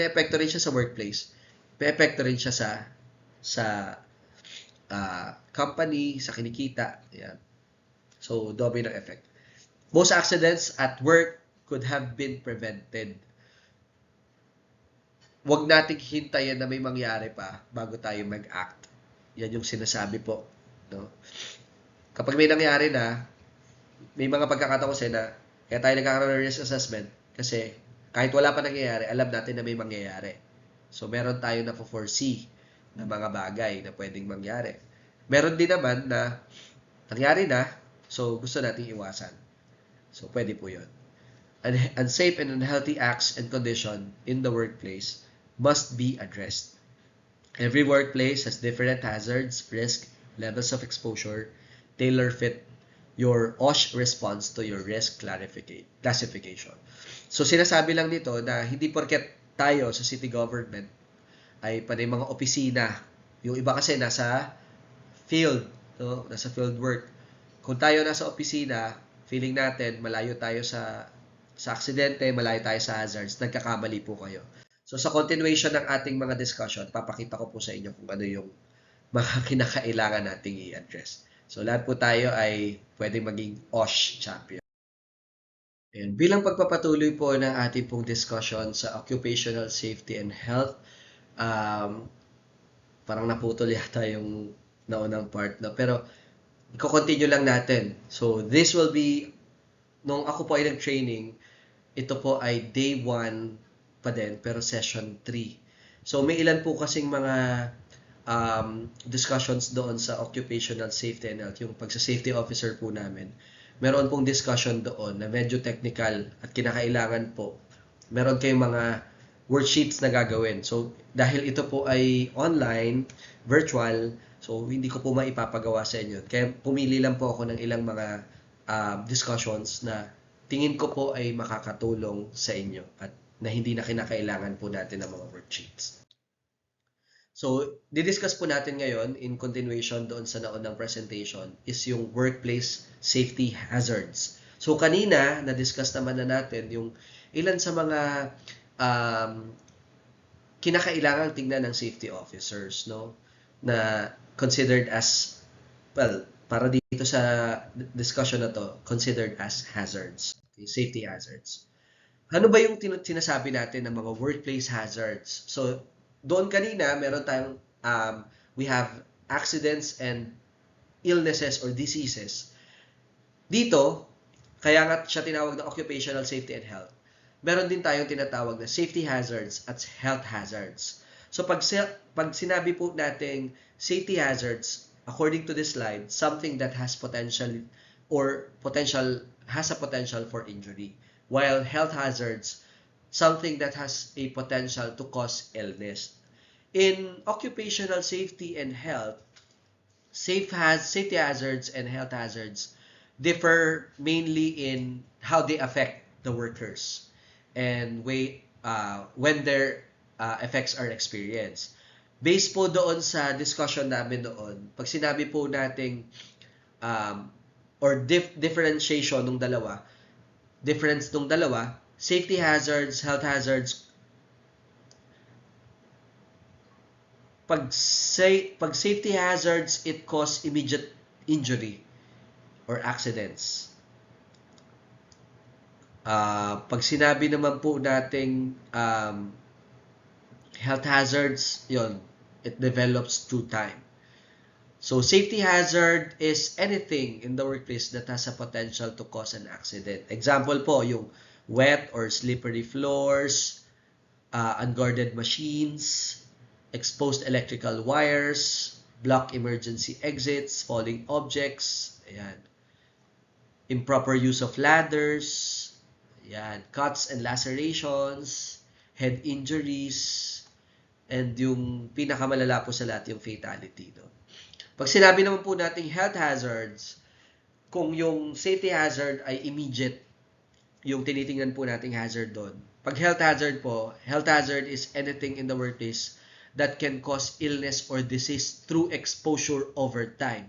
epekto rin siya sa workplace. May epekto rin siya sa company, sa kinikita. Yan. So domino effect. Most accidents at work could have been prevented. Huwag nating hintayin na may mangyari pa bago tayo mag-act. Yan yung sinasabi po. No? Kapag may nangyari na, may mga pagkakataon kasi na kaya tayo nagkakaroon ng risk assessment kasi kahit wala pa nangyayari, alam natin na may mangyayari. So, meron tayo na foresee na mga bagay na pwedeng mangyari. Meron din naman na nangyari na, so gusto nating iwasan. So, pwede po yun. Unsafe and unhealthy acts and condition in the workplace must be addressed. Every workplace has different hazards, risk, levels of exposure. Tailor fit your OSH response to your risk classification. So sinasabi lang dito na hindi porket tayo sa city government ay panay mga opisina. Yung iba kasi nasa field, no? Nasa field work. Kung tayo nasa opisina, feeling natin malayo tayo sa aksidente, malayo tayo sa hazards, nagkakamali po kayo. So sa continuation ng ating mga discussion, papakita ko po sa inyo kung ano yung mga kinakailangan nating i-address. So lahat po tayo ay pwedeng maging OSH champion. And bilang pagpapatuloy po ng ating pong discussion sa occupational safety and health, parang naputol yata yung naunang part, no? Pero i-continue lang natin. So this will be, nung ako po ay nag-training, ito po ay day 1 pa din, pero session 3. So may ilan po kasing mga discussions doon sa occupational safety and health, yung pagsa-safety officer po namin. Meron pong discussion doon na medyo technical at kinakailangan po. Meron kayong mga worksheets na gagawin. So dahil ito po ay online, virtual, so hindi ko po maipapagawa sa inyo. Kaya pumili lang po ako ng ilang mga discussions na tingin ko po ay makakatulong sa inyo at na hindi na kinakailangan po natin ng mga worksheets. So, didiscuss po natin ngayon in continuation doon sa naunang presentation is yung workplace safety hazards. So, kanina, na-discuss naman na natin yung ilan sa mga kinakailangang tingnan ng safety officers, no? Na considered as, well, para dito sa discussion na to, considered as hazards, okay? Safety hazards. Ano ba yung sinasabi natin ng mga workplace hazards? So, doon kanina, meron tayong, we have accidents and illnesses or diseases. Dito, kaya nga siya tinawag na occupational safety and health. Meron din tayong tinatawag na safety hazards at health hazards. So, pag sinabi po natin safety hazards, according to this slide, something that has has a potential for injury. While health hazards, something that has a potential to cause illness. In occupational safety and health, safety hazards and health hazards differ mainly in how they affect the workers and when their effects are experienced. Based po doon sa discussion namin doon, pag sinabi po nating differentiation ng dalawa, safety hazards, health hazards, pag safety hazards, it cause immediate injury or accidents. Pag sinabi naman po nating health hazards, it develops through time. So, safety hazard is anything in the workplace that has a potential to cause an accident. Example po, yung wet or slippery floors, unguarded machines, exposed electrical wires, block emergency exits, falling objects, ayan. Improper use of ladders, ayan. Cuts and lacerations, head injuries, and yung pinakamalala po sa lahat, yung fatality. No? Pag sinabi naman po nating health hazards, kung yung safety hazard ay immediate, yung tinitingnan po nating hazard doon. Pag health hazard is anything in the workplace that can cause illness or disease through exposure over time.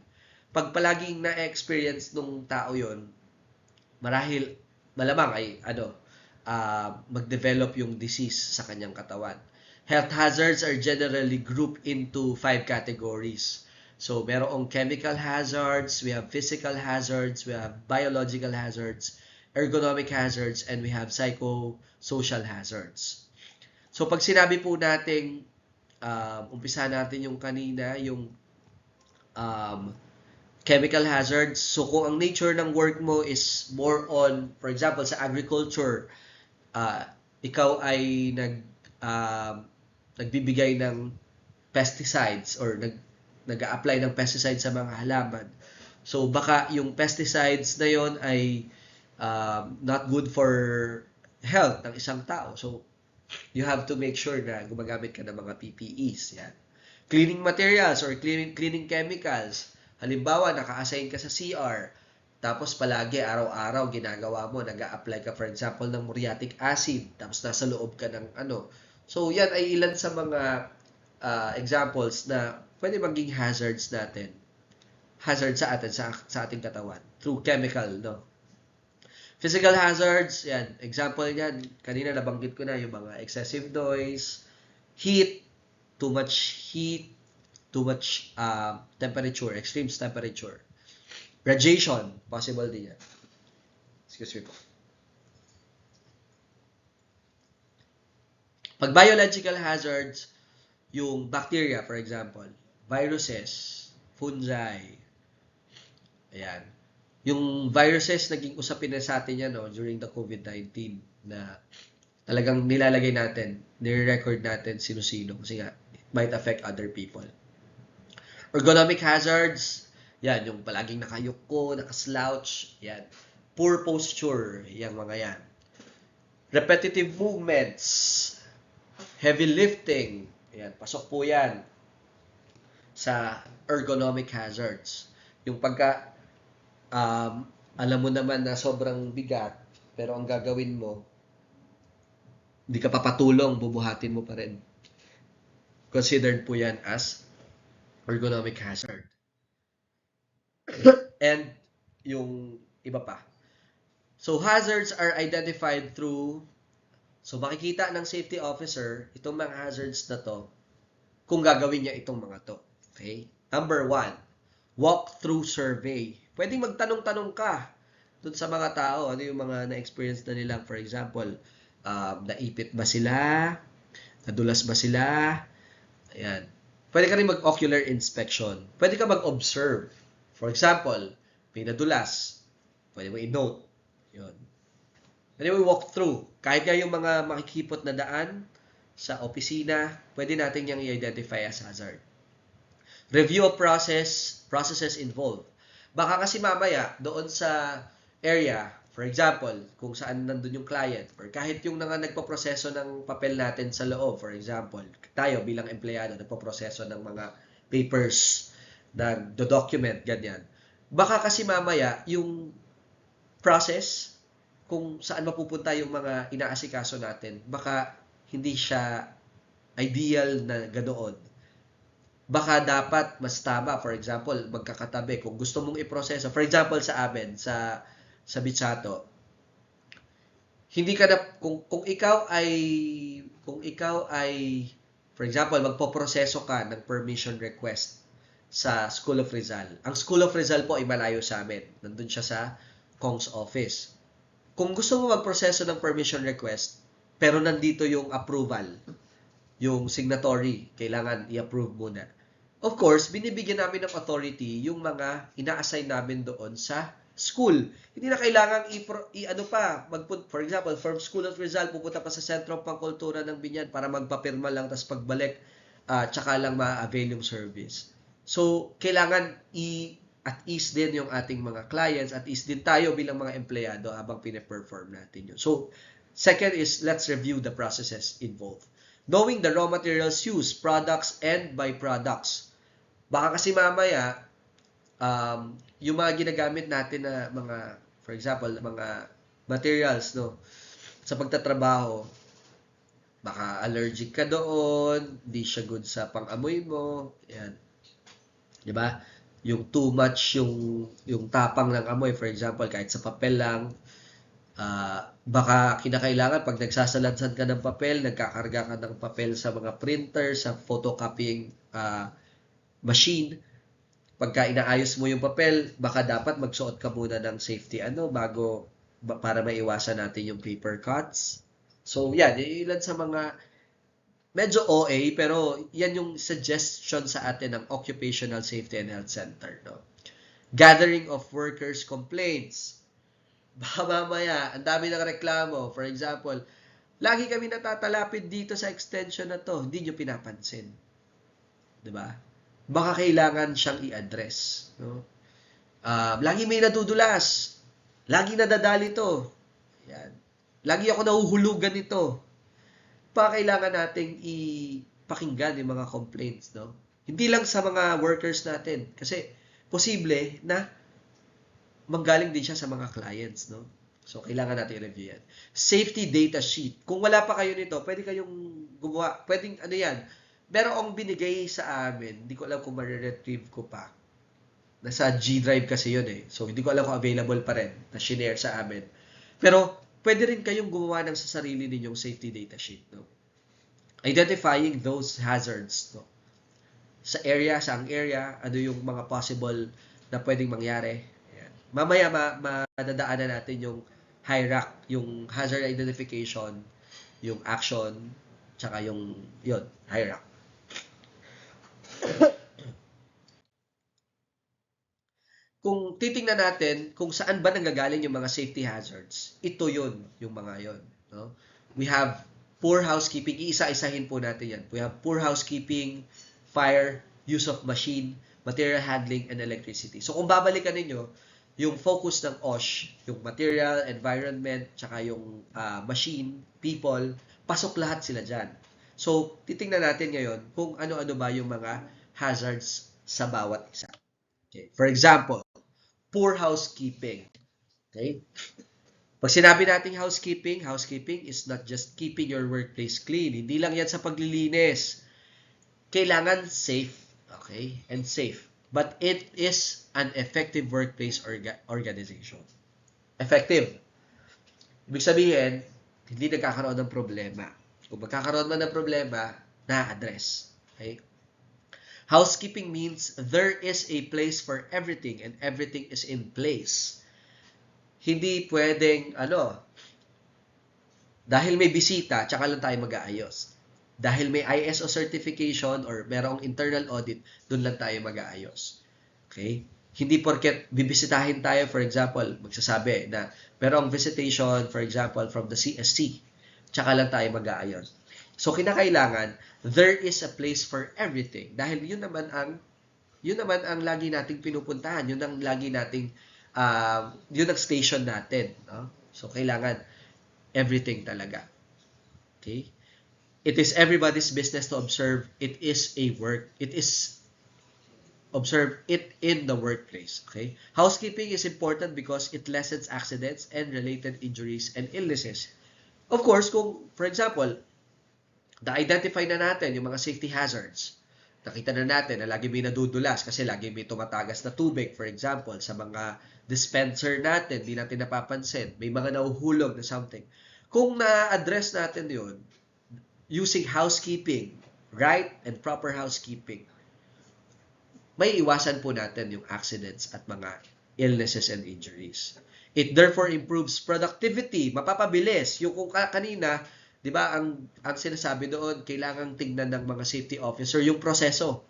Pag palaging na-experience nung tao yon, marahil malamang ay mag-develop yung disease sa kanyang katawan. Health hazards are generally grouped into 5 categories. So, merong chemical hazards, we have physical hazards, we have biological hazards, ergonomic hazards, and we have psychosocial hazards. So, pag sinabi po natin, umpisa natin yung kanina, yung chemical hazards. So, kung ang nature ng work mo is more on, for example, sa agriculture, ikaw ay nagbibigay ng pesticides or nag-a-apply ng pesticides sa mga halaman. So, baka yung pesticides na yon ay not good for health ng isang tao. So, you have to make sure na gumagamit ka ng mga PPEs. Yan. Cleaning materials or cleaning chemicals. Halimbawa, naka-assign ka sa CR, tapos palagi araw-araw ginagawa mo, nag-a-apply ka for example ng muriatic acid, tapos nasa loob ka ng ano. So, yan ay ilan sa mga examples na pwede maging hazards natin. Hazard sa atin, sa ating katawan, through chemical, no? Physical hazards, yan. Example yan, kanina nabanggit ko na yung mga excessive noise, heat, too much temperature, extreme temperature. Radiation, possible din yan. Excuse me po. Pag biological hazards, yung bacteria, for example, viruses, fungi, ayan. Yung viruses, naging usapin na sa atin yan during the COVID-19 na talagang nilalagay natin, nire-record natin sino-sino kasi nga, it might affect other people. Ergonomic hazards, yan, yung palaging nakayuko, nakaslouch, yan. Poor posture, yung mga yan. Repetitive movements, heavy lifting, yan, pasok po yan sa ergonomic hazards. Yung pagka, alam mo naman na sobrang bigat, pero ang gagawin mo, hindi ka papatulong, bubuhatin mo pa rin. Considered po yan as ergonomic hazard. And yung iba pa. So, hazards are identified through, so makikita ng safety officer, itong mga hazards na to, kung gagawin niya itong mga to. Okay? Number 1, walk-through survey. Pwedeng magtanong-tanong ka dun sa mga tao, ano yung mga na-experience na nila. For example, naipit ba sila? Nadulas ba sila? Ayan. Pwede ka rin mag-ocular inspection. Pwede ka mag-observe. For example, may nadulas. Pwede mo i-note. Yun. Pwede mo i-walk through. Kahit nga yung mga makikipot na daan sa opisina, pwede natin yung i-identify as hazard. Review of processes involved. Baka kasi mamaya, doon sa area, for example, kung saan nandun yung client, or kahit yung nagpaproseso ng papel natin sa loob, for example, tayo bilang empleyado, nagpaproseso ng mga papers, nag-document, ganyan. Baka kasi mamaya, yung process, kung saan mapupunta yung mga inaasikaso natin, baka hindi siya ideal na ganoon. Baka dapat mas tama, for example, magkakatabi. Kung gusto mong iproseso, for example, sa amin, sa Bitsato, hindi ka na, kung ikaw ay, for example, magpoproseso ka ng permission request sa School of Rizal. Ang School of Rizal po ay malayo sa amin. Nandun siya sa Kong's office. Kung gusto mo magproseso ng permission request, pero nandito yung approval, yung signatory, kailangan i-approve muna. Of course, binibigyan namin ng authority yung mga ina-assign namin doon sa school. Hindi na kailangan for example, from School of Rizal, pupunta pa sa Sentro Pangkultura ng Binyan para magpapirma lang, tapos pagbalik, tsaka lang ma-avail yung service. So, kailangan at ease din yung ating mga clients, at ease din tayo bilang mga empleyado habang pine-perform natin yun. So, second is, let's review the processes involved. Knowing the raw materials used, products, and byproducts. Baka kasi mamaya, yung mga ginagamit natin na mga, for example, mga materials, no, sa pagtatrabaho, baka allergic ka doon, di siya good sa pang-amoy mo, yan. 'Di ba? Yung too much yung tapang ng amoy, for example, kahit sa papel lang, baka kinakailangan pag nagsasalansan ka ng papel, nagkakarga ka ng papel sa mga printer, sa photocopying machine, pagka inaayos mo yung papel, baka dapat magsuot ka muna ng safety bago para maiwasan natin yung paper cuts. So, yan, ilan sa mga medyo OA, pero yan yung suggestion sa atin ng Occupational Safety and Health Center. No? Gathering of workers' complaints. Baka mamaya, ang dami ng reklamo. For example, lagi kami natatalapid dito sa extension na to, hindi nyo pinapansin. Diba? Baka kailangan siyang i-address. No? Lagi may nadudulas. Lagi nadadali to. Yan. Lagi ako nahuhulugan nito. Kailangan nating ipakinggan yung mga complaints, no? Hindi lang sa mga workers natin, kasi posible na manggaling din siya sa mga clients, no? So, kailangan natin i-review yan. Safety data sheet. Kung wala pa kayo nito, pwede kayong gumawa. Pwedeng, yan, pero ang binigay sa amin, hindi ko alam kung ma-retrieve ko pa. Nasa G Drive kasi yun eh. So, hindi ko alam kung available pa rin na shinare sa amin. Pero, pwede rin kayong gumawa ng sa sarili ninyong safety data sheet. No? Identifying those hazards. No? Sa ang area, ano yung mga possible na pwedeng mangyari. Ayan. Mamaya, madadaanan natin yung HIRAC, yung hazard identification, yung action, tsaka yung HIRAC. Kung titingnan natin kung saan ba nanggagaling yung mga safety hazards, ito yun, yung mga yun. No? We have poor housekeeping, iisa-isahin po natin yan. We have poor housekeeping, fire, use of machine, material handling, and electricity. So kung babalikan ninyo, yung focus ng OSH, yung material, environment, tsaka yung machine, people, pasok lahat sila dyan. So titingnan natin ngayon kung ano-ano ba yung mga hazards sa bawat isa. Okay. For example, poor housekeeping. Okay? Pag sinabi nating housekeeping is not just keeping your workplace clean. Hindi lang yan sa paglilinis. Kailangan safe. Okay? And safe. But it is an effective workplace organization. Effective. Ibig sabihin, hindi nagkakaroon ng problema. Kung magkakaroon man ng problema, na-address. Okay? Housekeeping means there is a place for everything and everything is in place. Hindi pwedeng, dahil may bisita, tsaka lang tayo mag-aayos. Dahil may ISO certification or merong internal audit, dun lang tayo mag-aayos. Okay? Hindi porket bibisitahin tayo, for example, magsasabi na merong visitation, for example, from the CSC, tsaka lang tayo mag-aayos. So, kinakailangan, there is a place for everything. Dahil yun naman ang lagi nating pinupuntahan. Yun ang lagi nating, yun ang station natin. No? So, kailangan everything talaga. Okay? It is everybody's business to observe. It is observe it in the workplace. Okay? Housekeeping is important because it lessens accidents and related injuries and illnesses. Of course, kung, for example, na-identify na natin yung mga safety hazards. Nakita na natin na lagi may nadudulas kasi lagi may tumatagas na tubig, for example, sa mga dispenser natin, di natin napapansin. May mga nahuhulog na something. Kung na-address natin yun, using housekeeping, right and proper housekeeping, may iwasan po natin yung accidents at mga illnesses and injuries. It therefore improves productivity, mapapabilis. Yung kung kanina, di ba, ang sinasabi doon, kailangang tingnan ng mga safety officer yung proseso.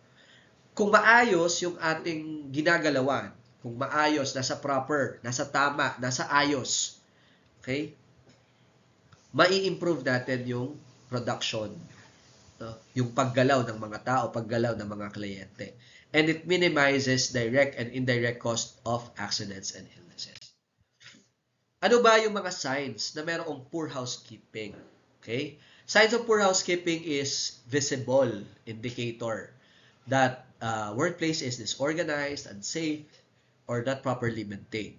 Kung maayos yung ating ginagalawan, kung maayos, nasa proper, nasa tama, nasa ayos, okay? Mai-improve natin yung production no? Yung paggalaw ng mga tao, paggalaw ng mga kliyente. And it minimizes direct and indirect cost of accidents and illnesses. Ano ba yung mga signs na merong poor housekeeping? Okay? Signs of poor housekeeping is visible indicator that workplace is disorganized, unsafe, or not properly maintained.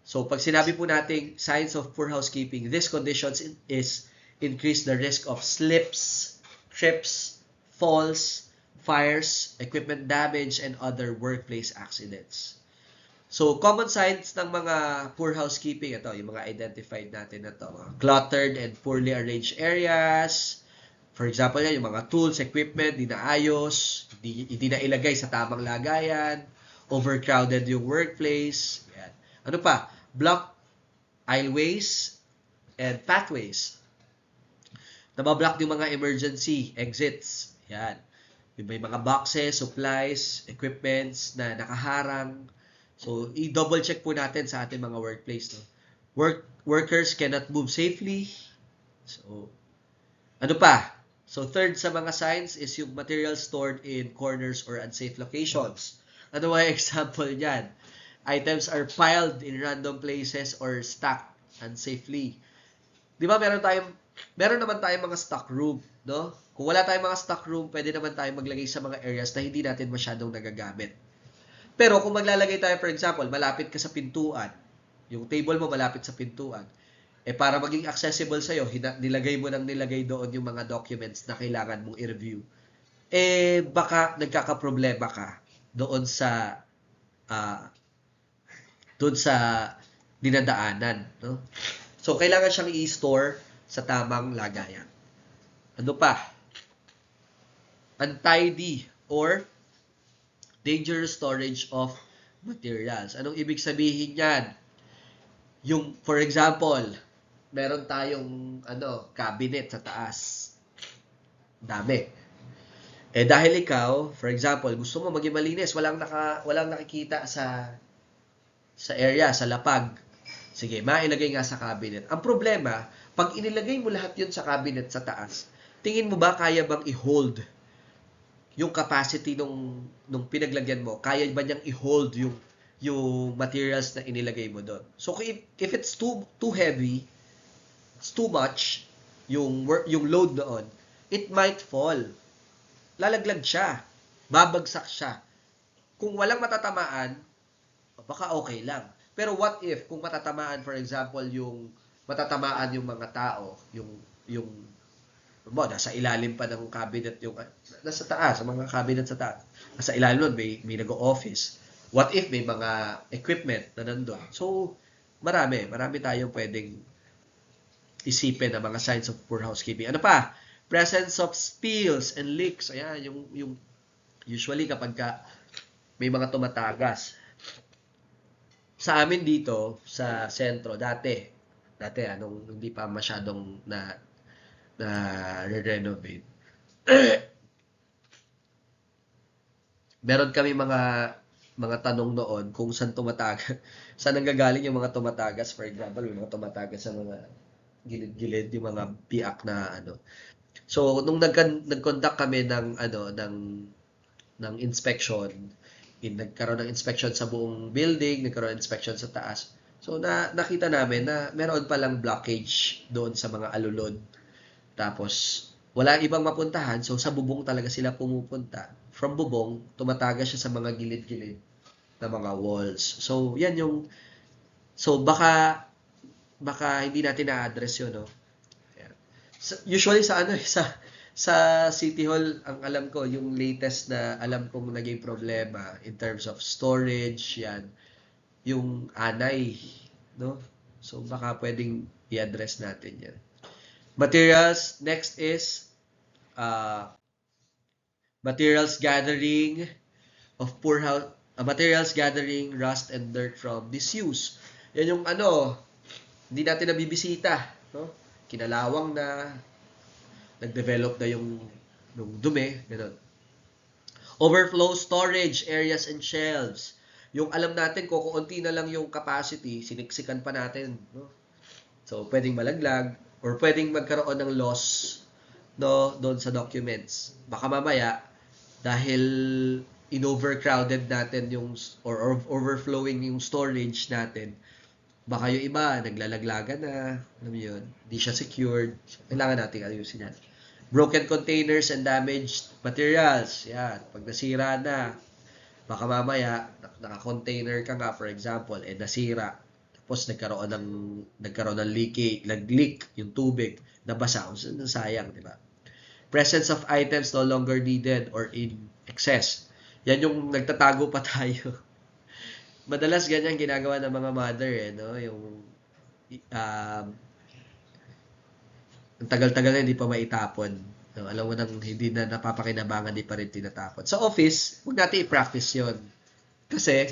So, pag sinabi po nating signs of poor housekeeping, these conditions is increase the risk of slips, trips, falls, fires, equipment damage, and other workplace accidents. So, common signs ng mga poor housekeeping, ito, yung mga identified natin na ito. Cluttered and poorly arranged areas. For example, yan, yung mga tools, equipment, di naayos, hindi na ilagay sa tamang lagayan, overcrowded yung workplace. Yan. Ano pa? Blocked aisleways and pathways. Nabablock yung mga emergency exits. Yan. Yung may mga boxes, supplies, equipments na nakaharang. So, i-double check po natin sa ating mga workplace. No? Workers cannot move safely. So, ano pa? So, third sa mga signs is yung materials stored in corners or unsafe locations. Ano ba yung example niyan? Items are piled in random places or stacked unsafely. Di ba meron naman tayong mga stock room, no? Kung wala tayong mga stock room, pwede naman tayong maglagay sa mga areas na hindi natin masyadong nagagamit. Pero kung maglalagay tayo, for example, malapit ka sa pintuan, yung table mo malapit sa pintuan, para maging accessible sa'yo, nilagay mo nang nilagay doon yung mga documents na kailangan mong i-review, baka nagkakaproblema ka doon sa dinadaanan. No? So, kailangan siyang i-store sa tamang lagayan. Ano pa? Untidy or dangerous storage of materials. Anong ibig sabihin yan? Yung, for example, meron tayong cabinet sa taas. Dami. Dahil ikaw, for example, gusto mo maging malinis, walang nakikita sa area, sa lapag. Sige, mailagay nga sa cabinet. Ang problema, pag inilagay mo lahat yun sa cabinet sa taas, tingin mo ba kaya bang i-hold yung capacity nung pinaglagyan mo? Kaya ba niyang i-hold yung materials na inilagay mo doon? So, if it's too heavy, it's too much, yung load doon, it might fall. Lalaglag siya. Babagsak siya. Kung walang matatamaan, baka okay lang. Pero what if, kung matatamaan, for example, matatamaan yung mga tao, nasa ilalim pa ng cabinet, nasa taas, mga cabinet sa taas. Nasa ilalim nun, may nag-o-office. What if may mga equipment na nandun? So, marami tayong pwedeng isipin na mga signs of poor housekeeping. Ano pa? Presence of spills and leaks. Ayan, yung usually kapag may mga tumatagas. Sa amin dito, sa sentro, dati, nung hindi pa masyadong na re-renovate. Meron kami mga tanong noon kung saan tumatagas, saan nanggagaling yung mga tumatagas. For example, may mga tumatagas sa mga gilid-gilid, yung mga biak na So, nung nag-conduct kami ng inspection, nagkaroon ng inspection sa buong building, nagkaroon ng inspection sa taas. So, nakita namin na meron palang blockage doon sa mga alulod. Tapos, wala ibang mapuntahan. So, sa bubong talaga sila pumupunta. From bubong, tumatagas siya sa mga gilid-gilid na mga walls. So, yan yung... So, baka hindi natin na-address yun, no? Usually sa City Hall, ang alam ko, yung latest na alam kong naging problema in terms of storage, yan, yung anay, no? So, baka pwedeng i-address natin yan. Materials, next is materials gathering of poor house, materials gathering rust and dirt from disuse. Yan yung hindi natin nabibisita, no? Kinalawang na, nag-develop na yung dumi, gano'n. Overflow storage areas and shelves. Yung alam natin, kukunti na lang yung capacity, siniksikan pa natin, no? So, pwedeng malaglag or pwedeng magkaroon ng loss no, doon sa documents. Baka mamaya, dahil in-overcrowded natin yung, or overflowing yung storage natin, baka yung iba, naglalaglagan na, alam mo yun, hindi siya secured. So, kailangan natin ayusin yan. Broken containers and damaged materials. Yan. Pag nasira na, baka mamaya, naka-container ka nga, for example, nasira. Tapos nagkaroon ng leak yung tubig, nabasa. Sayang, di ba? Presence of items no longer needed or in excess. Yan yung nagtatago pa tayo. Madalas ganyan ginagawa ng mga mother, no? Yung ang tagal-tagal na hindi pa maitapon. No, alam mo nang hindi na napapakinabangan, di pa rin tinatapon. Sa office, huwag natin i-practice yon. Kasi,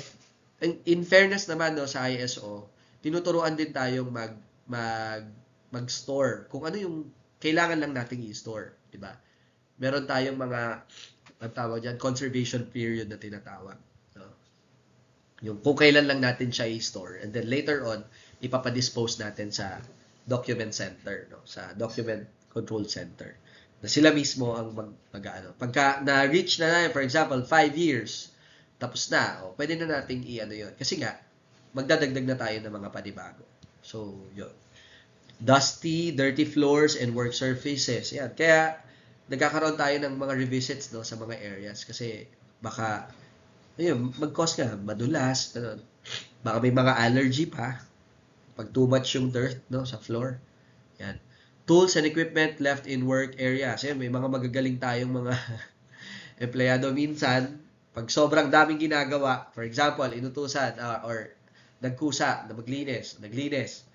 in fairness naman no, sa ISO, tinuturuan din tayong mag-store kung ano yung kailangan lang nating i-store, di ba? Meron tayong mga ang tawag diyan, conservation period na tinatawag. No? Yung kung kailan lang natin siya i-store and then later on ipapadispose natin sa document center, no? Sa document control center. Na sila mismo ang mag-ano. Pagka na-reach na for example, 5 years, tapos na, pwede na nating i-ano yun. Kasi nga, magdadagdag na tayo ng mga panibago. So, yun. Dusty, dirty floors, and work surfaces. Yan. Kaya, nagkakaroon tayo ng mga revisits no, sa mga areas. Kasi, baka, ayun, mag-cause ka, madulas, ano. Baka may mga allergy pa. Pag too much yung dirt no, sa floor. Yan. Tools and equipment left in work areas. Yan, may mga magagaling tayong mga empleyado minsan. Pag sobrang daming ginagawa, for example, inutusan or nagkusa na naglinis,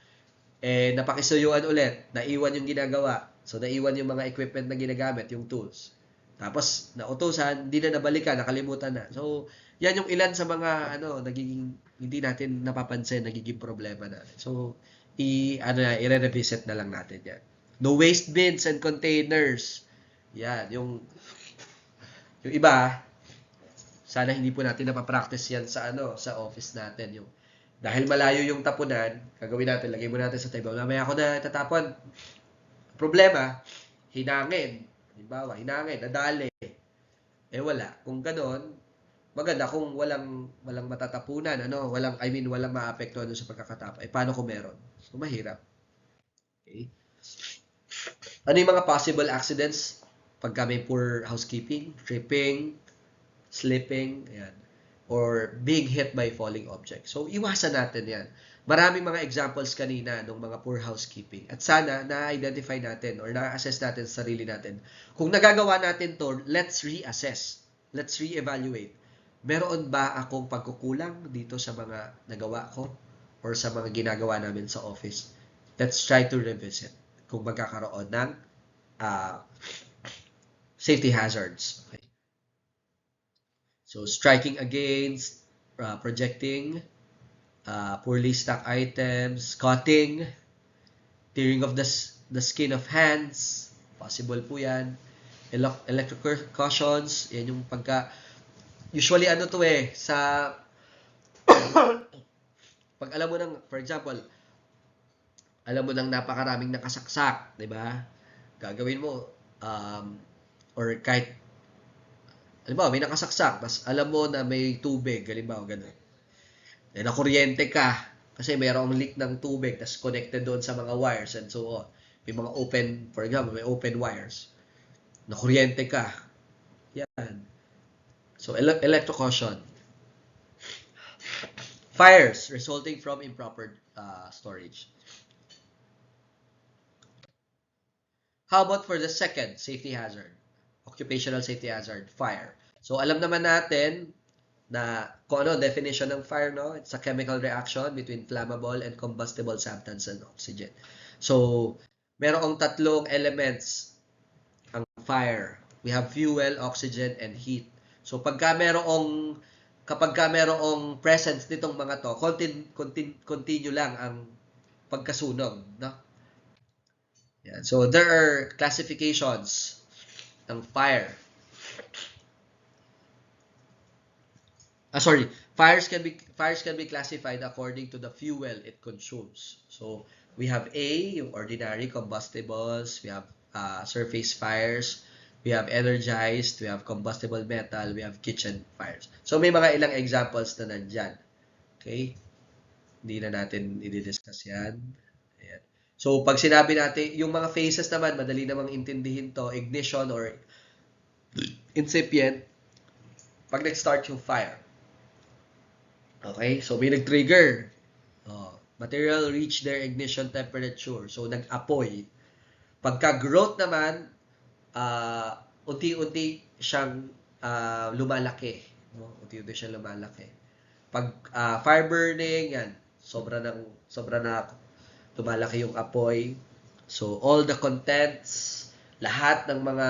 napakisuyuan ulit, naiwan yung ginagawa. So, naiwan yung mga equipment na ginagamit, yung tools. Tapos, nautusan, hindi na nabalikan, nakalimutan na. So, yan yung ilan sa mga, nagiging, hindi natin napapansin, nagiging problema natin. So, i-revisit na lang natin yan. No waste bins and containers. Yan, yung iba, sana hindi po natin napapractice yan sa office natin. Yung dahil malayo yung tapunan, gagawin natin, lagay mo natin sa table. Mamaya ako na tatapon. Problema, hinangin. Halimbawa, hinangin, nadali. Wala. Kung ganon, maganda kung walang matatapunan, walang maapektuhan sa pagkakatapon. Paano kung meron? So, mahirap. Okay. Ano yung mga possible accidents pagka may poor housekeeping? Tripping, slipping, ayan, or being hit by falling objects. So, iwasan natin yan. Maraming mga examples kanina ng mga poor housekeeping. At sana na-identify natin or na-assess natin sa sarili natin. Kung nagagawa natin to, let's reassess. Let's re-evaluate. Meron ba akong pagkukulang dito sa mga nagawa ko or sa mga ginagawa namin sa office? Let's try to revisit kung magkakaroon ng safety hazards. Okay. So, striking against, projecting, poorly stacked items, cutting, tearing of the skin of hands, possible po yan. Electrical cautions, yan yung pagka, usually sa, pag alam mo ng, for example, alam mo ng napakaraming nakasaksak, di ba? Gagawin mo, or kahit, halimbawa, may nakasaksak, tas alam mo na may tubig, halimbawa, gano'n. Nakuryente ka, kasi mayroong leak ng tubig, tas connected doon sa mga wires and so on. May mga open, for example, may open wires. Nakuryente ka. Yan. So, electrocution. Fires resulting from improper storage. How about for the second safety hazard? Occupational safety hazard, fire. So, alam naman natin na kung ano definition ng fire, no? It's a chemical reaction between flammable and combustible substance and oxygen. So, merong tatlong elements ang fire. We have fuel, oxygen, and heat. So, kapag merong presence nitong mga to, continue lang ang pagkasunog, no? Yan. So, there are classifications ng fire. Fires can be classified according to the fuel it consumes. So, we have A, yung ordinary combustibles. We have surface fires, we have energized, we have combustible metal, we have kitchen fires. So may mga ilang examples na nandyan. Okay? Hindi na natin i-discuss yan. Ayan. So pag sinabi natin, yung mga phases naman, madali namang intindihin to, ignition or incipient, pag nag-start yung fire. Okay? So may nag-trigger. Material reach their ignition temperature. So nag-apoy. Pagka-growth naman, unti-unti siyang lumalaki. No? Unti-unti siyang lumalaki. Pag fire burning, yan, sobra na lumalaki yung apoy. So all the contents, lahat ng mga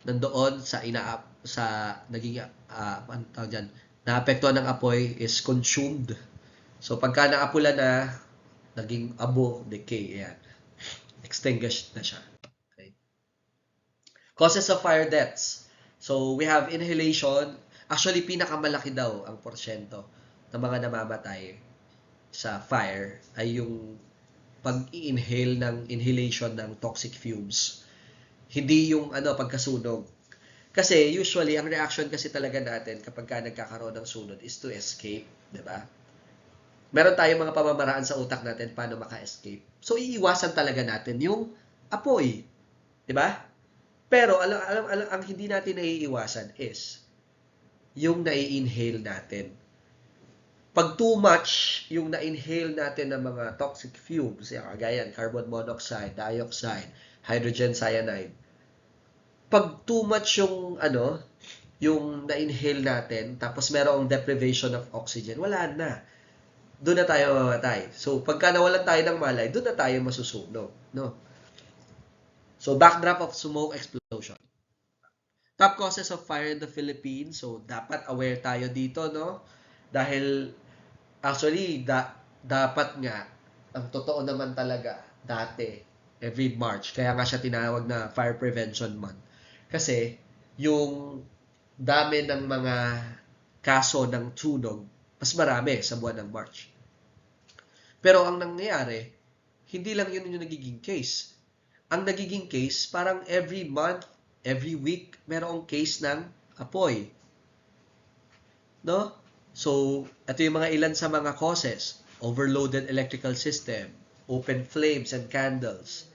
nandoon sa naging ano tawag diyan, naapektuhan ng apoy is consumed. So pagka naapula na, naging abo, decay, yan. Extinguished na siya. Okay. Causes of fire deaths. So we have inhalation. Actually, pinakamalaki daw ang porsyento ng mga namamatay sa fire ay yung pag-i-inhale ng inhalation ng toxic fumes. Hindi yung pagkasunog. Kasi usually, ang reaction kasi talaga natin kapag nagkakaroon ng sunog is to escape, di ba? Meron tayong mga pamamaraan sa utak natin paano maka-escape. So, iiwasan talaga natin yung apoy. Di ba? Pero, ang hindi natin naiiwasan is yung nai-inhale natin. Pag too much yung na-inhale natin ng mga toxic fumes, kagaya carbon monoxide, dioxide, hydrogen cyanide, pag too much yung yung na-inhale natin, tapos merong deprivation of oxygen, wala na. Doon na tayo mamamatay. So, pagka nawalan tayo ng malay, doon na tayo masusunog. No? So, backdrop of smoke explosion. Top causes of fire in the Philippines. So, dapat aware tayo dito, no? Dahil, actually, dapat nga, ang totoo naman talaga, dati, every March, kaya nga siya tinawag na Fire Prevention Month. Kasi, yung dami ng mga kaso ng sunog, mas marami sa buwan ng March. Pero ang nangyayari, hindi lang yun yung nagiging case. Ang nagiging case, parang every month, every week, merong case ng apoy. No? So, ito yung mga ilan sa mga causes. Overloaded electrical system, open flames and candles,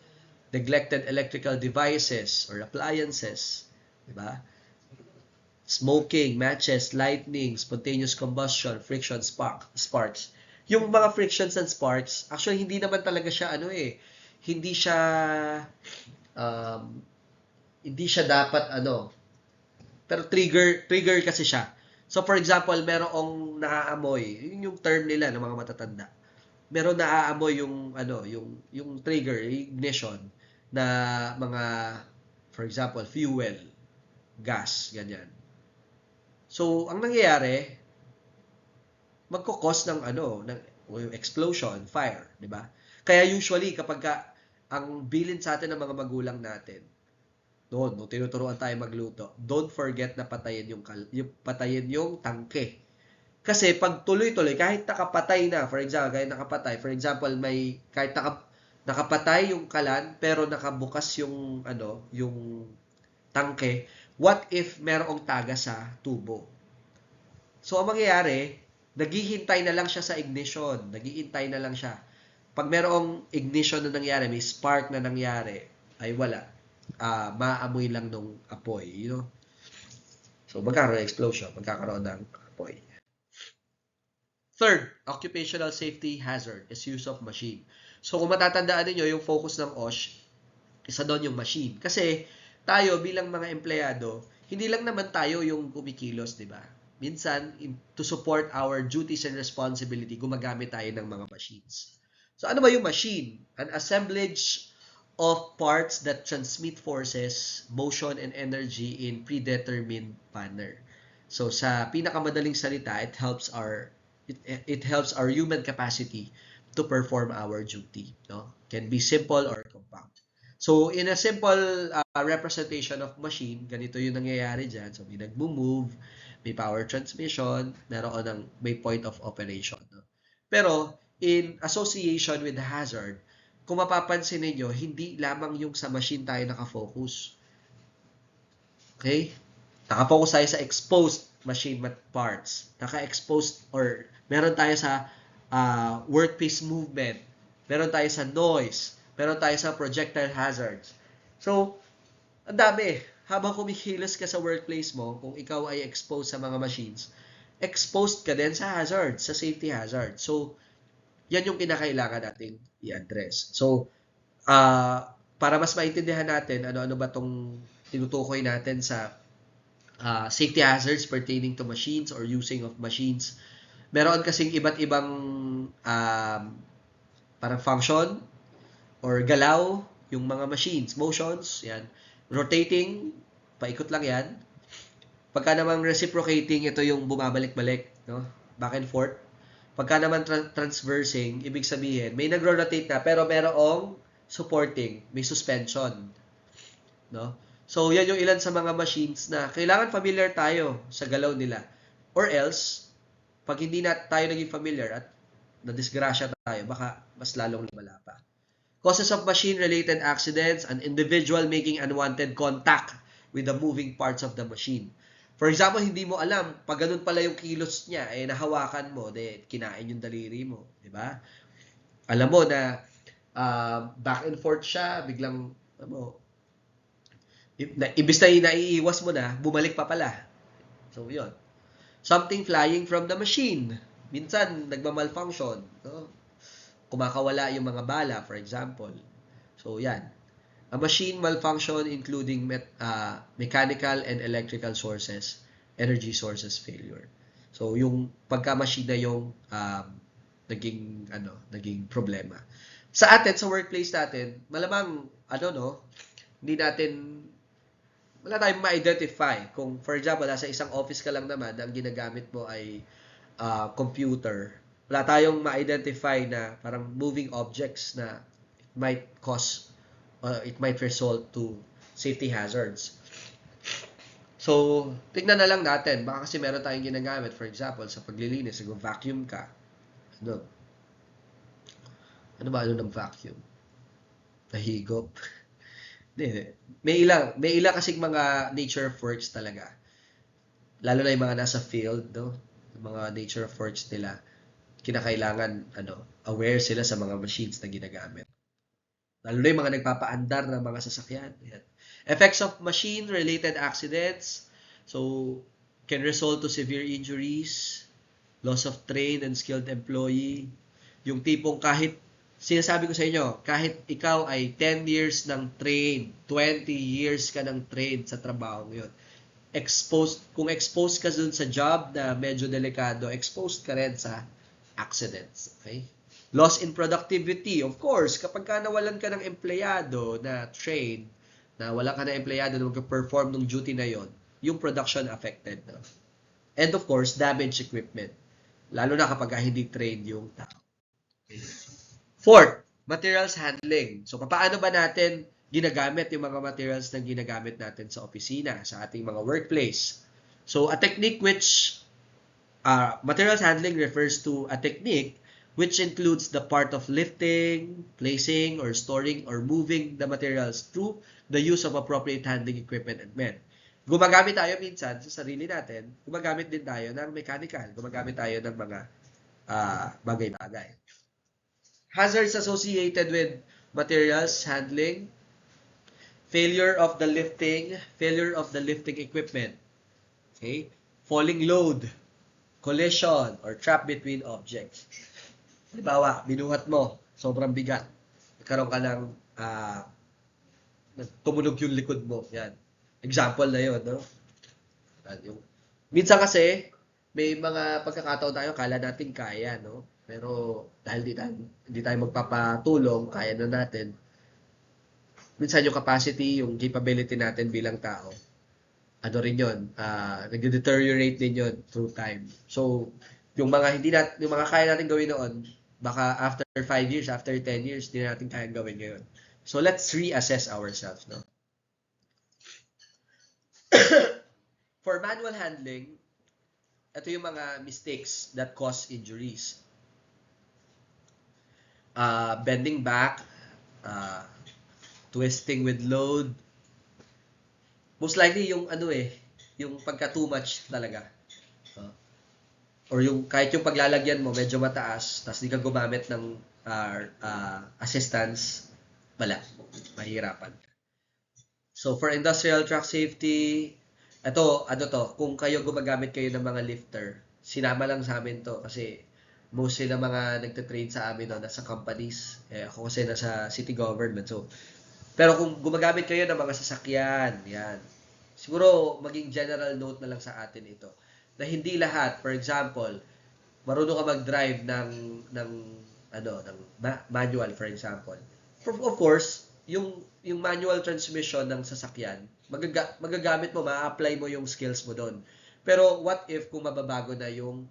neglected electrical devices or appliances, di ba? Smoking, matches, lightning, spontaneous combustion, friction, sparks. Yung mga frictions and sparks, actually hindi naman talaga siya hindi siya dapat pero trigger kasi siya. So for example, merong naaamoy, yun yung term nila ng mga matatanda. Meron naaamoy yung trigger, ignition na mga, for example, fuel, gas, ganyan. So, ang nangyayari, magkukos ng explosion, fire, di ba? Kaya usually, kapag ang bilin sa atin ng mga magulang natin, nung tinuturuan tayo magluto, don't forget na patayin yung tangke. Kasi pag tuloy-tuloy, kahit nakapatay na, for example, kahit nakapatay yung kalan, pero nakabukas yung tangke, what if merong taga sa tubo? So, ang mangyayari, naghihintay na lang siya sa ignition. Naghihintay na lang siya. Pag merong ignition na nangyari, may spark na nangyari, ay wala. Maamoy lang nung apoy. So, magkakaroon ng explosion. Magkakaroon ng apoy. Third, occupational safety hazard is use of machine. So, kung matatandaan niyo yung focus ng OSH, isa doon yung machine. Kasi, tayo bilang mga empleyado, hindi lang naman tayo yung kumikilos, di ba? Minsan, to support our duties and responsibility, gumagamit tayo ng mga machines. So, ano ba yung machine? An assemblage of parts that transmit forces, motion, and energy in predetermined manner. So, sa pinakamadaling salita, it helps our human capacity to perform our duty. No? Can be simple or compound. So, in a simple representation of machine, ganito yung nangyayari dyan. So, may nag-move, may power transmission, may point of operation. No? Pero, in association with the hazard, kung mapapansin ninyo, hindi lamang yung sa machine tayo nakafocus. Okay? Nakafocus tayo sa exposed machine parts. Naka-exposed or meron tayo sa workpiece movement. Meron tayo sa noise. Meron tayo sa projectile hazards. So, ang dami. Habang kumikilos ka sa workplace mo, kung ikaw ay exposed sa mga machines, exposed ka din sa hazards, sa safety hazards. So, yan yung kinakailangan natin i-address. So, para mas maintindihan natin ano-ano ba tong tinutukoy natin sa safety hazards pertaining to machines or using of machines, meron kasing iba't ibang parang function or galaw yung mga machines, motions, yan. Rotating, paikot lang yan. Pagka namang reciprocating, ito yung bumabalik-balik, no? Back and forth. Pagka naman transversing, ibig sabihin, may nagro-rotate na pero merong supporting, may suspension, no? So, yan yung ilan sa mga machines na kailangan familiar tayo sa galaw nila. Or else, pag hindi na tayo naging familiar at nadisgrasya tayo, baka mas lalong lumala pa. Causes of machine-related accidents, an individual making unwanted contact with the moving parts of the machine. For example, hindi mo alam, pag ganun pala yung kilos niya, nahawakan mo, kinain yung daliri mo, di ba? Alam mo na back and forth siya, biglang, ibis na naiiwas mo na, bumalik pa pala. So, yun. Something flying from the machine. Minsan, nagmamalfunction. No? Kumakawala yung mga bala, for example. So, yan. A machine malfunction including mechanical and electrical sources, energy sources failure. So, yung pagka-machine na yung naging problema. Sa atin, sa workplace natin, malamang, hindi natin, wala tayong ma-identify. Kung, for example, nasa isang office ka lang naman, ang ginagamit mo ay computer, wala tayong ma-identify na parang moving objects na it might cause, it might result to safety hazards. So, tignan na lang natin. Baka kasi meron tayong ginagamit, for example, sa paglilinis, nag-vacuum ka. Ano ba ng vacuum? Nahigop. May ilang kasing mga nature of works talaga. Lalo na yung mga nasa field, no? Yung mga nature of works nila, kinakailangan aware sila sa mga machines na ginagamit. Lalo na yung mga nagpapaandar ng mga sasakyan. Yan. Effects of machine-related accidents. So, can result to severe injuries, loss of trained and skilled employee. Yung tipong kahit, sinasabi ko sa inyo, kahit ikaw ay 10 years ng train, 20 years ka ng train sa trabaho yun, kung exposed ka dun sa job na medyo delikado, exposed ka rin sa accidents. Okay? Loss in productivity. Of course, kapag ka nawalan ka ng empleyado na trained, na wala ka na empleyado na mag-perform ng duty na yon, yung production affected. No? And of course, damaged equipment. Lalo na kapag hindi trained yung tao. Okay. Fourth, materials handling. So, paano ba natin ginagamit yung mga materials na ginagamit natin sa opisina, sa ating mga workplace? So, a technique which materials handling refers to a technique which includes the part of lifting, placing, or storing, or moving the materials through the use of appropriate handling equipment and men. Gumagamit tayo minsan sa sarili natin, gumagamit din tayo ng mechanical, gumagamit tayo ng mga bagay-bagay. Hazards associated with materials handling, failure of the lifting equipment, okay? Falling load, collision, or trap between objects. Halimbawa, binuhat mo, sobrang bigat. Nagkaroon ka ng tumunog yung likod mo. Yan. Example na yun, no? Minsan kasi, may mga pagkakataon tayo, kala natin kaya, no? Pero dahil hindi tayo magpapatulong, kaya na natin. Minsan yung capacity, yung capability natin bilang tao, rin yun, nag-deteriorate din yun through time. So, yung mga kaya natin gawin noon, baka after 5 years, after 10 years, hindi natin kaya gawin ngayon. So, let's reassess ourselves, no? For manual handling, ito yung mga mistakes that cause injuries. Bending back, uh, twisting with load. Most likely yung yung pagka too much talaga. Or yung kahit yung paglalagyan mo medyo mataas, tapos di ka gumamit ng assistance, wala, mahirapan. So for industrial truck safety, kung kayo gumagamit kayo ng mga lifter, sinama lang sa amin to kasi mostly na mga nagte-trade sa amin nasa companies. Ako kasi nasa city government. So, pero kung gumagamit kayo ng mga sasakyan, yan. Siguro maging general note na lang sa atin ito. Na hindi lahat, for example, marunong ka mag-drive ng manual, for example. Of course, yung manual transmission ng sasakyan, magagamit mo, ma-apply mo yung skills mo doon. Pero what if kung mababago na yung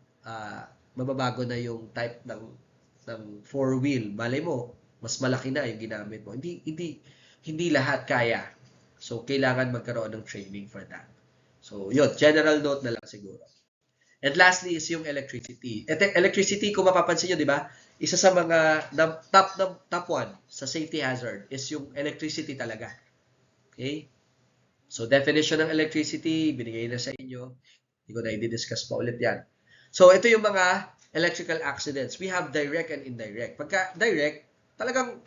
type ng four wheel, malay mo mas malaki na yung ginamit mo. Hindi lahat kaya. So kailangan magkaroon ng training for that. So yun, general note na lang siguro. And lastly is yung electricity. Electricity, kung mapapansin nyo, di ba? Isa sa mga top one sa safety hazard is yung electricity talaga. Okay? So definition ng electricity, binigay na sa inyo. Hindi ko na i-discuss pa ulit yan. So ito yung mga electrical accidents. We have direct and indirect. Pagka direct, talagang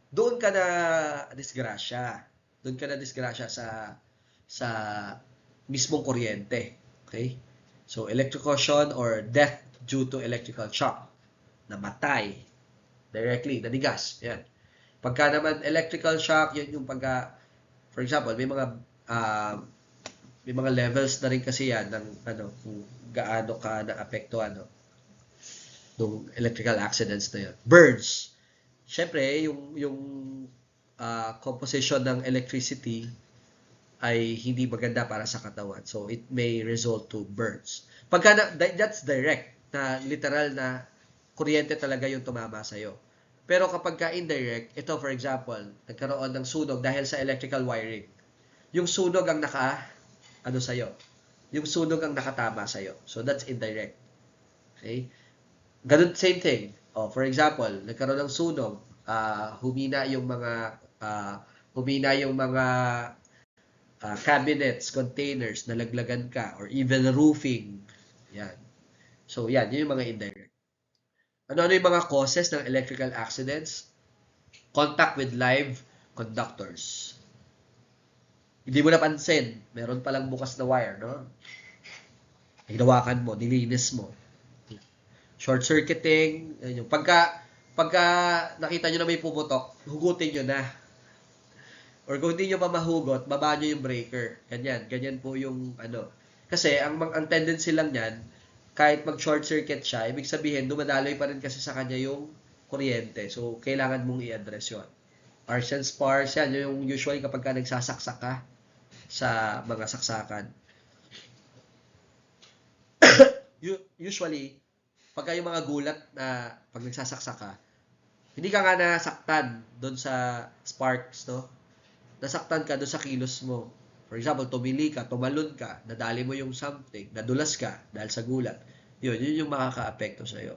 doon ka na disgrasya. Doon ka na disgrasya sa mismong kuryente. Okay? So electrocution or death due to electrical shock. Namatay directly, nanigas. Yan. Pagka naman electrical shock, yun yung pagka, for example, may mga levels na rin kasi yan ng kung gaano ka naapektuhan ng electrical accidents na yun. Burns. Siyempre, yung composition ng electricity ay hindi maganda para sa katawan. So, it may result to burns. That's direct, na literal na kuryente talaga yung tumama sa'yo. Pero kapag ka indirect, ito for example, nagkaroon ng sunog dahil sa electrical wiring. Yung sunog ang sa'yo. Yung sunog ang nakatama sa'yo. So, that's indirect. Okay? Ganun, same thing. For example, nagkaroon ng sunog, humina yung mga cabinets, containers, nalaglagan ka, or even roofing. Yan. So, yan. Yun yung mga indirect. Ano yung mga causes ng electrical accidents? Contact with live conductors. Hindi mo napansin, meron palang bukas na wire, no? Hinawakan mo, nilinis mo. Short circuiting, yung pagka nakita nyo na may pumutok, hugutin nyo na. Or kung hindi nyo pa mahugot, baba nyo yung breaker. Ganyan po yung Kasi ang tendency lang yan, kahit mag-short circuit siya, ibig sabihin, dumadaloy pa rin kasi sa kanya yung kuryente. So, kailangan mong i-address yun. Arcs and sparks, yan yung usually kapag ka nagsasaksak ka sa mga saksakan. Usually, pagka yung mga gulat na pag nagsasaksak ka, hindi ka nga nasaktan doon sa sparks, no? Nasaktan ka doon sa kilos mo. For example, tumili ka, tumalon ka, nadali mo yung something, nadulas ka dahil sa gulat. Yun yung makaka-apekto sa'yo.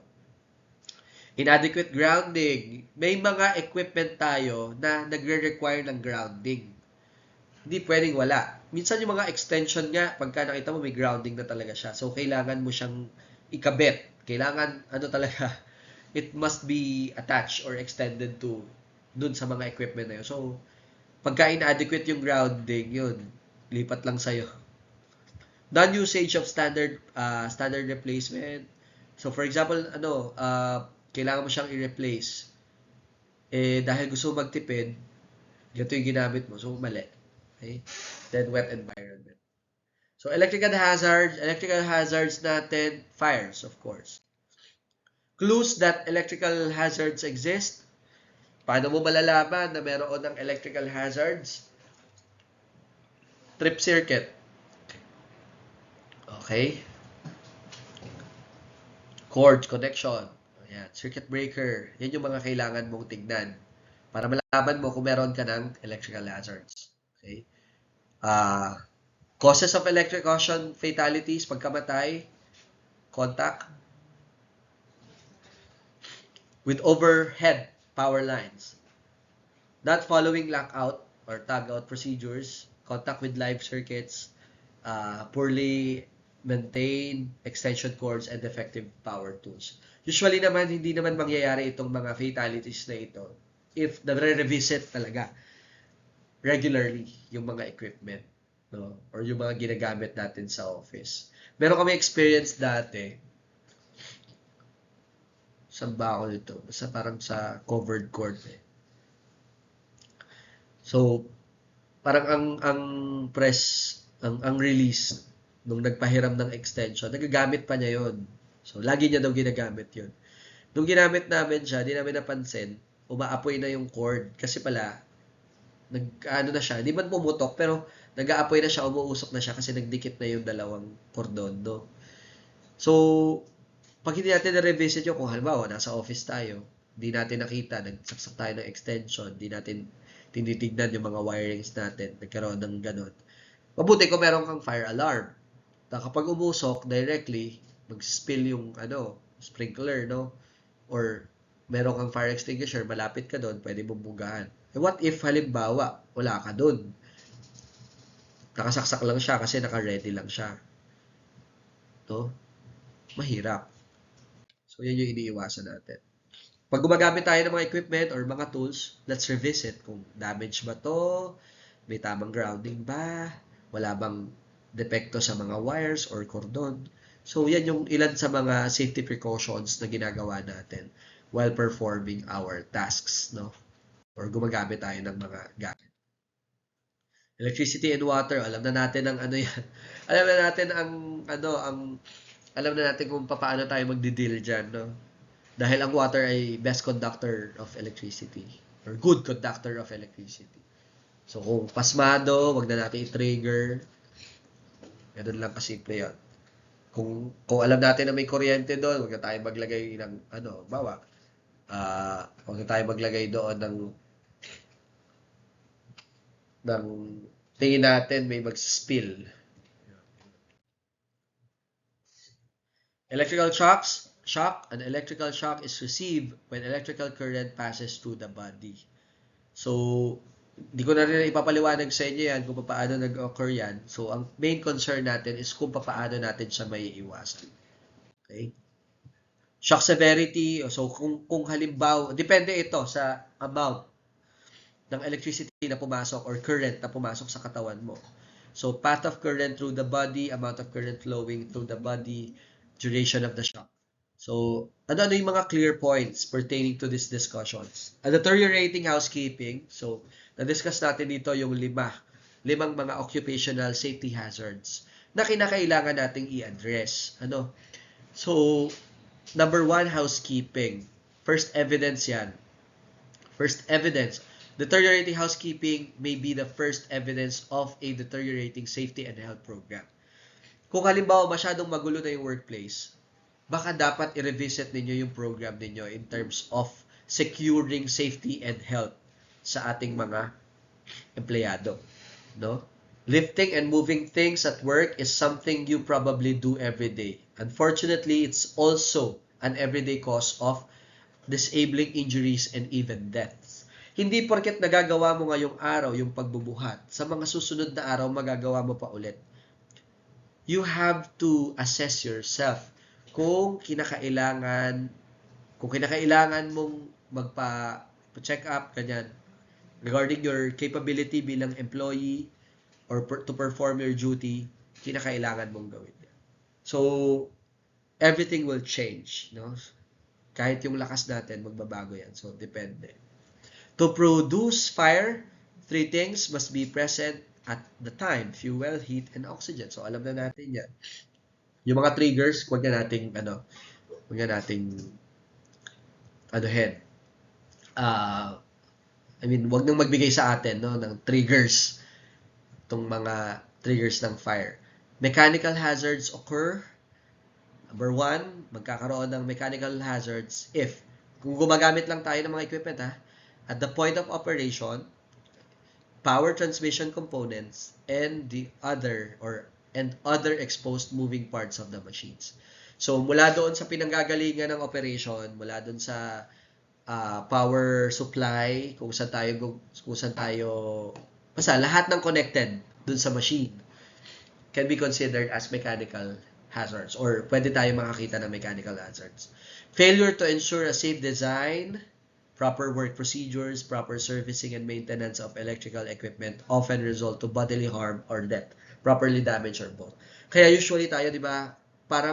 Inadequate grounding. May mga equipment tayo na nagre-require ng grounding. Hindi pwedeng wala. Minsan yung mga extension nga, pagka nakita mo may grounding na talaga siya. So, kailangan mo siyang ikabit. Kailangan, talaga, it must be attached or extended to dun sa mga equipment na yun. So, pagka inadequate yung grounding, yun, lipat lang sa'yo. Non-usage of standard replacement. So, for example, kailangan mo siyang i-replace. Dahil gusto mo magtipid, ganito yung ginamit mo. So, mali. Okay? Then, wet environment. So, electrical hazards natin, fires, of course. Clues that electrical hazards exist. Paano mo malalaman na meron ng electrical hazards? Trip circuit. Okay. Cord connection. Ayan. Circuit breaker. Yan yung mga kailangan mong tignan para malaman mo kung meron ka ng electrical hazards. Okay. Causes of electrocution fatalities, pagkamatay, contact with overhead power lines. Not following lockout or tagout procedures, contact with live circuits, poorly maintained extension cords, and defective power tools. Usually naman, hindi naman mangyayari itong mga fatalities na ito if nare-revisit talaga regularly yung mga equipment, no? Or yung mga ginagamit natin sa office. Meron kami experience dati. Saan ba ako dito? Basta parang sa covered court eh. So, parang ang ang release nung nagpahiram ng extension, nagagamit pa niya yon. So, lagi niya daw ginagamit yon. Nung ginamit namin siya, di namin napansin, umaapoy na yung cord. Kasi pala, ano na siya, di man pumutok, pero nag-aapoy na siya, umuusok na siya kasi nagdikit na yung dalawang cordon, no? So, pag hindi natin na-revisit yung kung halimbawa, nasa office tayo, di natin nakita, nagsaksak tayo ng extension, di natin tinitignan yung mga wirings natin, nagkaroon ng ganun. Mabuti kung meron kang fire alarm. Na kapag umusok directly, mag-spill yung sprinkler, no? Or meron kang fire extinguisher, malapit ka doon, pwede mong bugahan. What if halimbawa, wala ka doon? Nakasaksak lang siya kasi naka-ready lang siya. No? Mahirap. So, yan yung iniiwasan natin. Pag gumagamit tayo ng mga equipment or mga tools, let's revisit kung damage ba to, may tamang grounding ba, wala bang depekto sa mga wires or cordon. So, yan yung ilan sa mga safety precautions na ginagawa natin while performing our tasks, no? Or gumagamit tayo ng mga gamit. Electricity and water, alam na natin ang ano yan. Alam na natin alam na natin kung paano tayo magdi-deal diyan, no? Dahil ang water ay best conductor of electricity or good conductor of electricity. So, kung pasmado, wag na natin i-trigger. Ganun lang kasimple yun. Kung alam natin na may kuryente doon, wag na tayo maglagay ng wag na tayo maglagay doon ng tingin natin may mag-spill. Electrical shocks. An electrical shock is received when electrical current passes through the body. So, di ko na rin ipapaliwanag sa inyo yan kung paano nag-occur yan. So, ang main concern natin is kung paano natin siya may iwasan. Okay? Shock severity. So, kung halimbawa, depende ito sa amount ng electricity na pumasok or current na pumasok sa katawan mo. So, path of current through the body, amount of current flowing through the body, duration of the shock. So, ano yung mga clear points pertaining to these discussions? A deteriorating housekeeping. So, na-discuss natin dito yung limang mga occupational safety hazards na kinakailangan nating i-address. So, number 1, housekeeping. First evidence yan. First evidence. Deteriorating housekeeping may be the first evidence of a deteriorating safety and health program. Kung halimbawa masyadong magulo na yung workplace, baka dapat i-revisit ninyo yung program ninyo in terms of securing safety and health sa ating mga empleyado, no? Lifting and moving things at work is something you probably do every day. Unfortunately, it's also an everyday cause of disabling injuries and even deaths. Hindi porket nagagawa mo ngayong araw yung pagbubuhat, sa mga susunod na araw magagawa mo pa ulit. You have to assess yourself kung kinakailangan mong magpa-check up, ganyan, regarding your capability bilang employee or to perform your duty, kinakailangan mong gawin. So, everything will change, no? Kahit yung lakas natin, magbabago yan. So, depende. To produce fire, 3 things must be present at the time: fuel, heat, and oxygen. So, alam na natin yan. Yung mga triggers, wag na nating wag nang magbigay sa atin, no, ng triggers, itong mga triggers ng fire. Mechanical hazards occur. Number 1, magkakaroon ng mechanical hazards if, kung gumagamit lang tayo ng mga equipment, at the point of operation, power transmission components, and other exposed moving parts of the machines. So, mula doon sa pinanggagalingan ng operation, mula doon sa power supply, basta lahat ng connected dun sa machine can be considered as mechanical hazards or pwede tayo makakita ng mechanical hazards. Failure to ensure a safe design, proper work procedures, proper servicing and maintenance of electrical equipment often result to bodily harm or death, properly damaged or both. Kaya usually tayo, di ba, para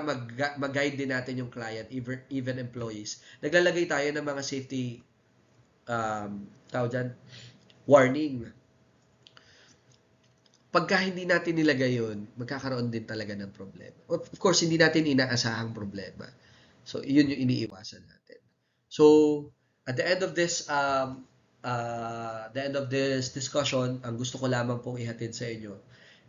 mag-guide din natin yung client, even employees, naglalagay tayo ng mga safety warning. Pagka hindi natin nilagay yun, magkakaroon din talaga ng problema. Of course, hindi natin inaasahang problema. So, yun yung iniiwasan natin. So, at the end of this discussion, ang gusto ko lamang pong ihatid sa inyo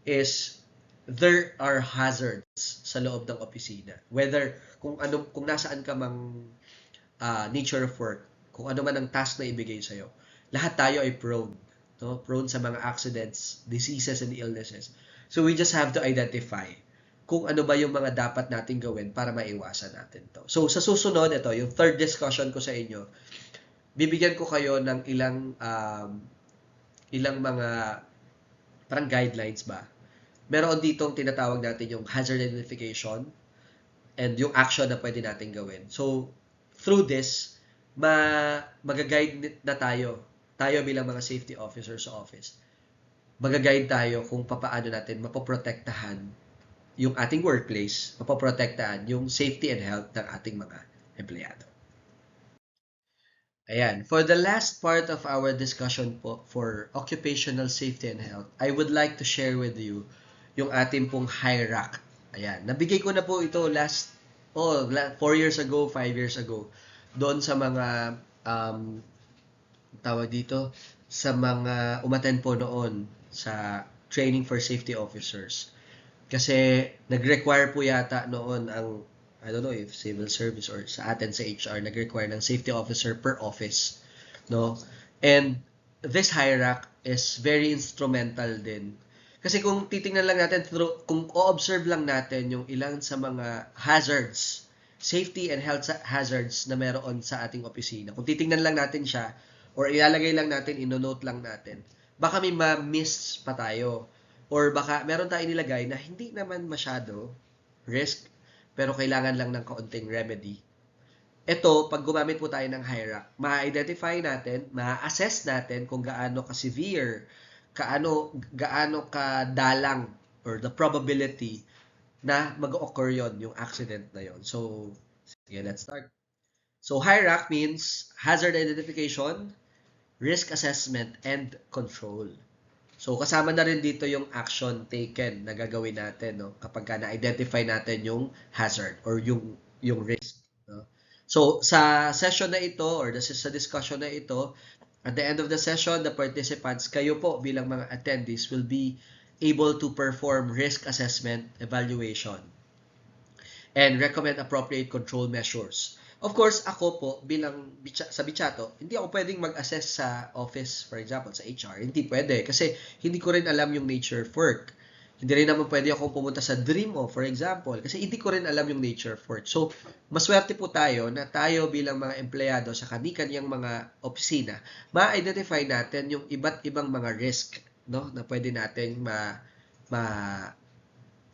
is there are hazards sa loob ng opisina. Whether kung nasaan ka mang nature of work, kung ano man ang task na ibigay sa iyo, lahat tayo ay prone, no? Prone sa mga accidents, diseases and illnesses. So we just have to identify kung ano ba yung mga dapat nating gawin para maiwasan natin to. So sa susunod, ito, yung third discussion ko sa inyo, bibigyan ko kayo ng ilang mga parang guidelines ba. Meron ditong tinatawag natin yung hazard identification and yung action na pwede natin gawin. So through this, mag-guide na tayo bilang mga safety officers sa office. Mag-guide tayo kung paano natin mapoprotektahan yung ating workplace, mapoprotektahan yung safety and health ng ating mga empleyado. Ayan, for the last part of our discussion po for occupational safety and health, I would like to share with you yung ating pong HIRAC. Ayan, nabigay ko na po ito 4 years ago, 5 years ago, doon sa mga tawag dito, sa mga umattend po noon sa training for safety officers. Kasi nag-require po yata noon ang, I don't know if civil service or sa atin sa HR, nag-require ng safety officer per office, no? And this HIRAC is very instrumental din. Kasi kung titingnan lang natin, kung o-observe lang natin yung ilang sa mga hazards, safety and health hazards na meron sa ating opisina, kung titingnan lang natin siya, or ilalagay lang natin, ino-note lang natin, baka may ma-miss pa tayo. Or baka meron tayong nilagay na hindi naman masyado risk, pero kailangan lang ng kaunting remedy. Ito, pag gumamit po tayo ng HIRAC, ma-identify natin, ma-assess natin kung gaano ka-severe, gaano ka-dalang, or the probability na mag-occur yon yung accident na yon. So, sige, let's start. So, HIRAC means hazard identification, risk assessment, and control. So, kasama na rin dito yung action taken na gagawin natin, no? Kapag na-identify natin yung hazard or yung risk. No? So, sa session na ito or sa discussion na ito, at the end of the session, the participants, kayo po bilang mga attendees will be able to perform risk assessment, evaluation, and recommend appropriate control measures. Of course, ako po bilang sa Bichato, hindi ako pwedeng mag-assess sa office, for example, sa HR. Hindi pwede kasi hindi ko rin alam yung nature of work. Hindi rin naman pwede akong pumunta sa Dreamo, for example, kasi hindi ko rin alam yung nature of work. So, maswerte po tayo na tayo bilang mga empleyado sa kani-kanyang mga opisina, ma-identify natin yung iba't ibang mga risk, no, na pwede nating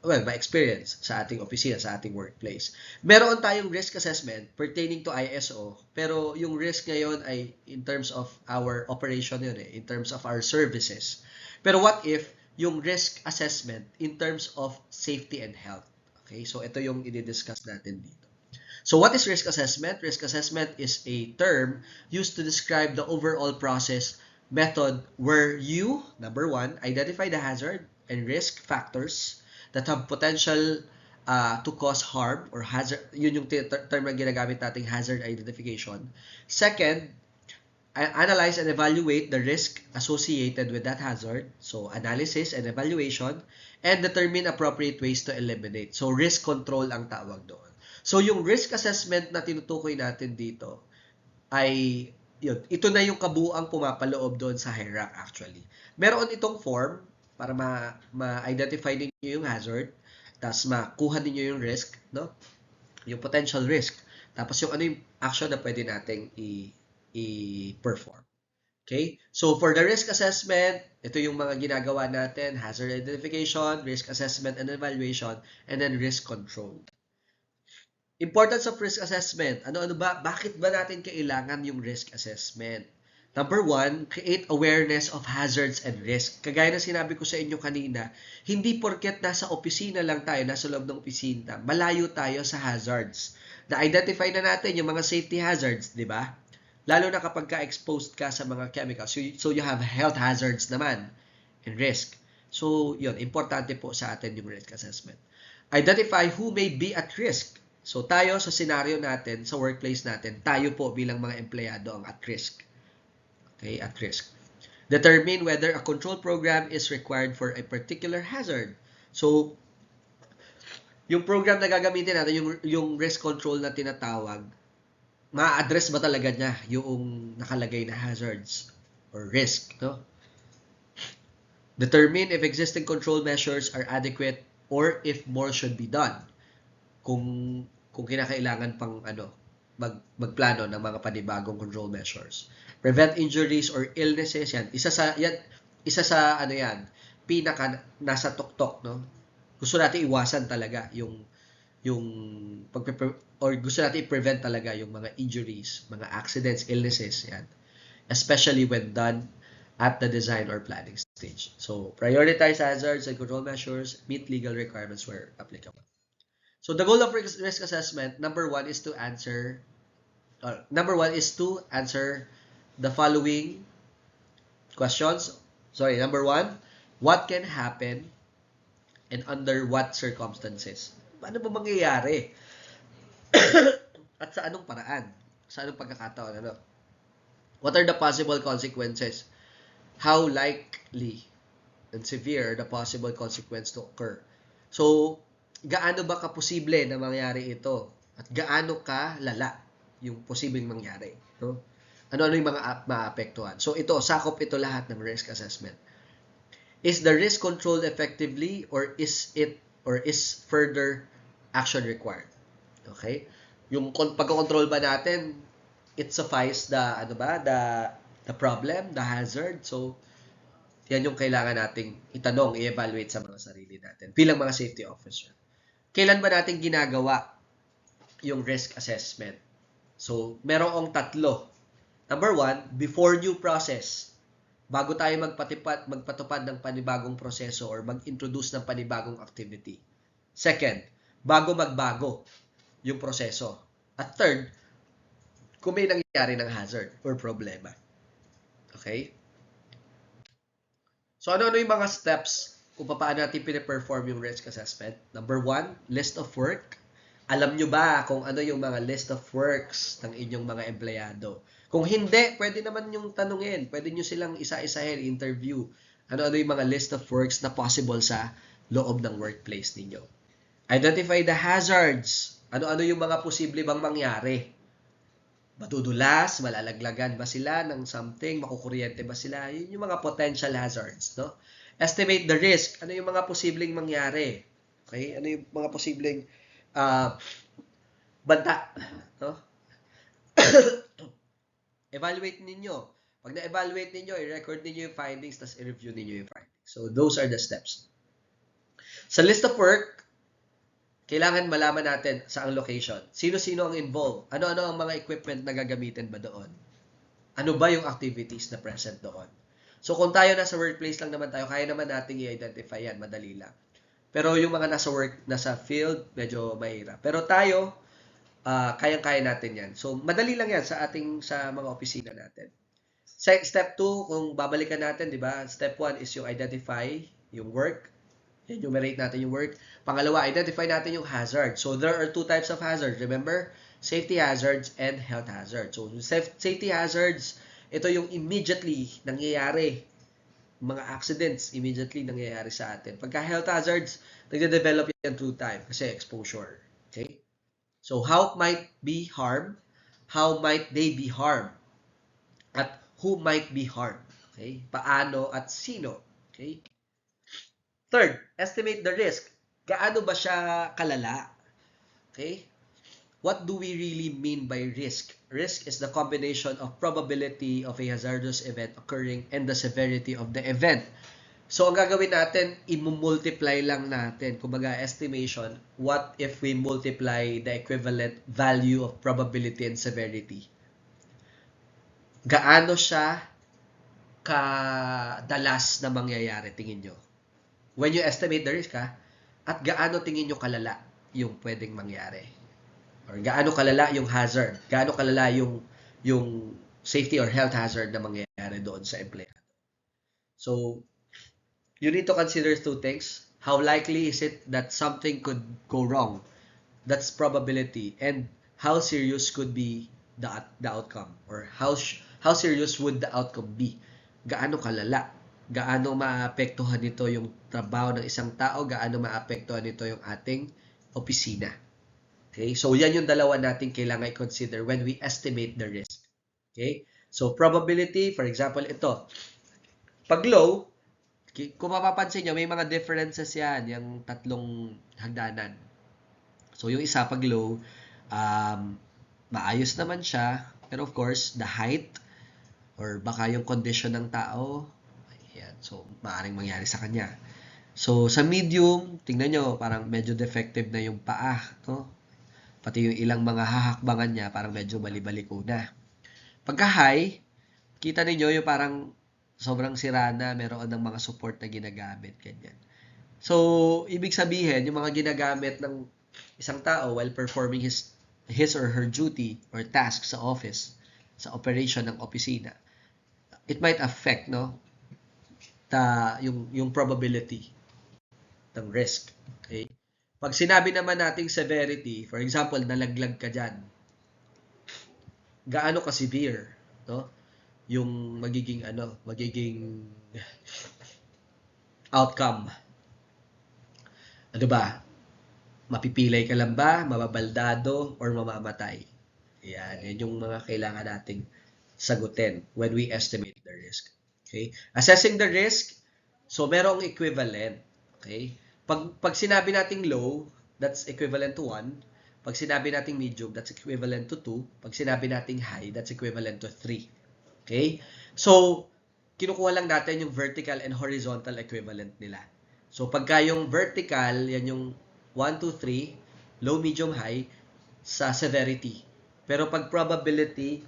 ma-experience sa ating opisina, sa ating workplace. Meron tayong risk assessment pertaining to ISO, pero yung risk ngayon ay in terms of our operation yun in terms of our services. Pero what if yung risk assessment in terms of safety and health? Okay, so ito yung i-discuss natin dito. So what is risk assessment? Risk assessment is a term used to describe the overall process method where you, number one, identify the hazard and risk factors that have potential to cause harm or hazard. Yun yung term na ginagamit nating hazard identification. Second, analyze and evaluate the risk associated with that hazard. So, analysis and evaluation, and determine appropriate ways to eliminate. So, risk control ang tawag doon. So, yung risk assessment na tinutukoy natin dito ay yun. Ito na yung kabuuang pumapaloob doon sa HIRAC actually. Meron itong form para ma-identify niyo yung hazard, tapos makuha niyo yung risk, no? Yung potential risk. Tapos yung ano yung action na pwede nating i-perform. Okay? So for the risk assessment, ito yung mga ginagawa natin: hazard identification, risk assessment and evaluation, and then risk control. Importance of risk assessment. Ano-ano ba? Bakit ba natin kailangan yung risk assessment? Number one, create awareness of hazards and risk. Kagaya na sinabi ko sa inyo kanina, hindi porket nasa opisina lang tayo, nasa loob ng opisina, malayo tayo sa hazards. Na-identify na natin yung mga safety hazards, di ba? Lalo na kapag ka-exposed ka sa mga chemicals. So you have health hazards naman and risk. So, yun, importante po sa atin yung risk assessment. Identify who may be at risk. So, tayo sa senaryo natin, sa workplace natin, tayo po bilang mga empleyado ang at risk. Okay, at risk. Determine whether a control program is required for a particular hazard. So, yung program na gagamitin natin, yung risk control na tinatawag, ma-address ba talaga niya yung nakalagay na hazards or risk, no? Determine if existing control measures are adequate or if more should be done. Kung kinakailangan pang magplano ng mga panibagong control measures. Prevent injuries or illnesses, yan. Isa sa pinaka nasa tuktok, no? Gusto natin iwasan talaga yung or gusto natin i-prevent talaga yung mga injuries, mga accidents, illnesses, yan. Especially when done at the design or planning stage. So, prioritize hazards and control measures, meet legal requirements where applicable. So, the goal of risk assessment, number one is to answer the following questions. Sorry, number one, what can happen and under what circumstances? Paano ba mangyayari? At sa anong paraan? Sa anong pagkakataon? What are the possible consequences? How likely and severe the possible consequence to occur? So, gaano ba kaposible na mangyari ito? At gaano ka lala yung posibleng mangyari? No? Ano-ano yung mga maapektuhan? So, sakop ito lahat ng risk assessment. Is the risk controlled effectively or is further action required? Okay? Yung pagko-control ba natin, it suffice the problem, the hazard. So, yan yung kailangan nating itanong, i-evaluate sa mga sarili natin bilang mga safety officer. Kailan ba natin ginagawa yung risk assessment? So, merong tatlo. Number one, before due process. Bago tayo magpatupad ng panibagong proseso or mag-introduce ng panibagong activity. Second, bago magbago yung proseso. At third, kung may nangyayari ng hazard or problema. Okay? So, ano yung mga steps kung paano natin pine-perform yung risk assessment? Number one, list of work. Alam nyo ba kung ano yung mga list of works ng inyong mga empleyado? Kung hindi, pwede naman yung tanungin. Pwede nyo silang isa-isahin, interview. Ano-ano yung mga list of works na possible sa loob ng workplace ninyo. Identify the hazards. Ano-ano yung mga posible bang mangyari? Matudulas, malalaglagan ba sila ng something, makukuryente ba sila? Yun yung mga potential hazards, no? Estimate the risk. Ano yung mga posibleng mangyari? Okay? Ano yung mga posibleng banta, no? Evaluate ninyo. Pag na-evaluate ninyo, i-record ninyo yung findings, tapos i-review ninyo yung findings. So, those are the steps. Sa list of work, kailangan malaman natin saang location. Sino-sino ang involved? Ano-ano ang mga equipment na gagamitin ba doon? Ano ba yung activities na present doon? So, kung tayo nasa workplace lang naman tayo, kaya naman nating i-identify yan. Madali lang. Pero yung mga nasa field, medyo mahirap. Pero tayo, kayang-kaya natin yan. So, madali lang yan sa mga opisina natin. Step 2, kung babalikan natin, di ba? Step 1 is yung identify yung work. Enumerate natin yung work. Pangalawa, identify natin yung hazard. So, there are two types of hazards. Remember? Safety hazards and health hazards. So, safety hazards, ito yung immediately nangyayari. Mga accidents, immediately nangyayari sa atin. Pagka health hazards, nagde-develop yan through time kasi exposure. Okay? So, how might be harm? How might they be harmed? At who might be harmed? Okay? Paano at sino? Okay? Third, estimate the risk. Gaano ba siya kalala? Okay? what do we really mean by risk? Risk is the combination of probability of a hazardous event occurring and the severity of the event. So, ang gagawin natin, i-multiply lang natin. Kumbaga, estimation, what if we multiply the equivalent value of probability and severity? Gaano siya kadalas na mangyayari, tingin nyo? When you estimate the risk, at gaano tingin nyo kalala yung pwedeng mangyari? Or gaano kalala yung hazard? Gaano kalala yung safety or health hazard na mangyayari doon sa empleyado? So, you need to consider two things. How likely is it that something could go wrong? That's probability. And how serious could be the outcome? Or how serious would the outcome be? Gaano kalala? Gaano maapektuhan nito yung trabaho ng isang tao? Gaano maapektuhan nito yung ating opisina? Okay? So, yan yung dalawa natin kailangan i-consider when we estimate the risk. Okay? So, probability, for example, ito. Pag low, kung mapapansin nyo, may mga differences yan, yung tatlong hagdanan. So, yung isa pag low, maayos naman siya. Pero of course, the height or baka yung condition ng tao, ayan, so, maaaring mangyari sa kanya. So, sa medium, tingnan nyo, parang medyo defective na yung paa. No? Pati yung ilang mga hahakbangan niya, parang medyo bali-baliko na. Pagka high, kita ninyo yung parang sobrang sira na, meron ng mga support na ginagamit, ganyan. So, ibig sabihin, yung mga ginagamit ng isang tao while performing his or her duty or task sa office, sa operation ng opisina, it might affect, no, yung probability ng risk. Okay? Pag sinabi naman nating severity, for example, nalaglag ka dyan, gaano ka severe, no? Yung magiging outcome. Ano ba? Mapipilay ka lang ba, mababaldado, or mamamatay? Yan yung mga kailangan nating sagutin when we estimate the risk. Okay? Assessing the risk, so merong equivalent. Okay? Pag sinabi nating low, that's equivalent to 1. Pag sinabi nating medium, that's equivalent to 2. Pag sinabi nating high, that's equivalent to 3. Okay? So, kinukuha lang natin yung vertical and horizontal equivalent nila. So, pagka yung vertical, yan yung 1, 2, 3, low, medium, high, sa severity. Pero pag probability,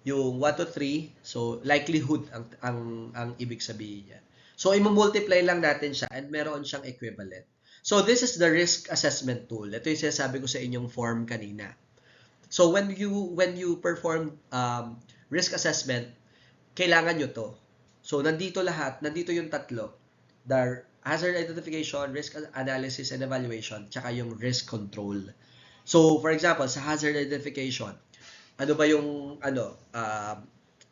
yung 1 to 3, so likelihood ang ibig sabihin niya. So, i-multiply lang natin siya and meron siyang equivalent. So, this is the risk assessment tool. Ito yung sinasabi ko sa inyong form kanina. So, when you perform risk assessment, kailangan nyo to. So, nandito yung tatlo. The hazard identification, risk analysis and evaluation, tsaka yung risk control. So, for example, sa hazard identification, ano ba yung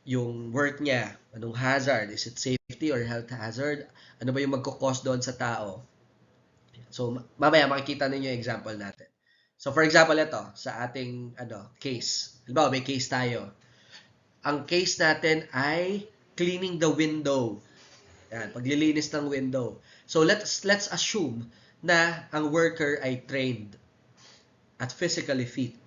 yung work niya? Anong hazard? Is it safety or health hazard? Ano ba yung magkakos doon sa tao? So, mamaya makikita ninyo yung example natin. So, for example, ito, sa ating case. Halimbawa, may case tayo. Ang case natin ay cleaning the window. Yan, paglilinis ng window. So, let's assume na ang worker ay trained at physically fit.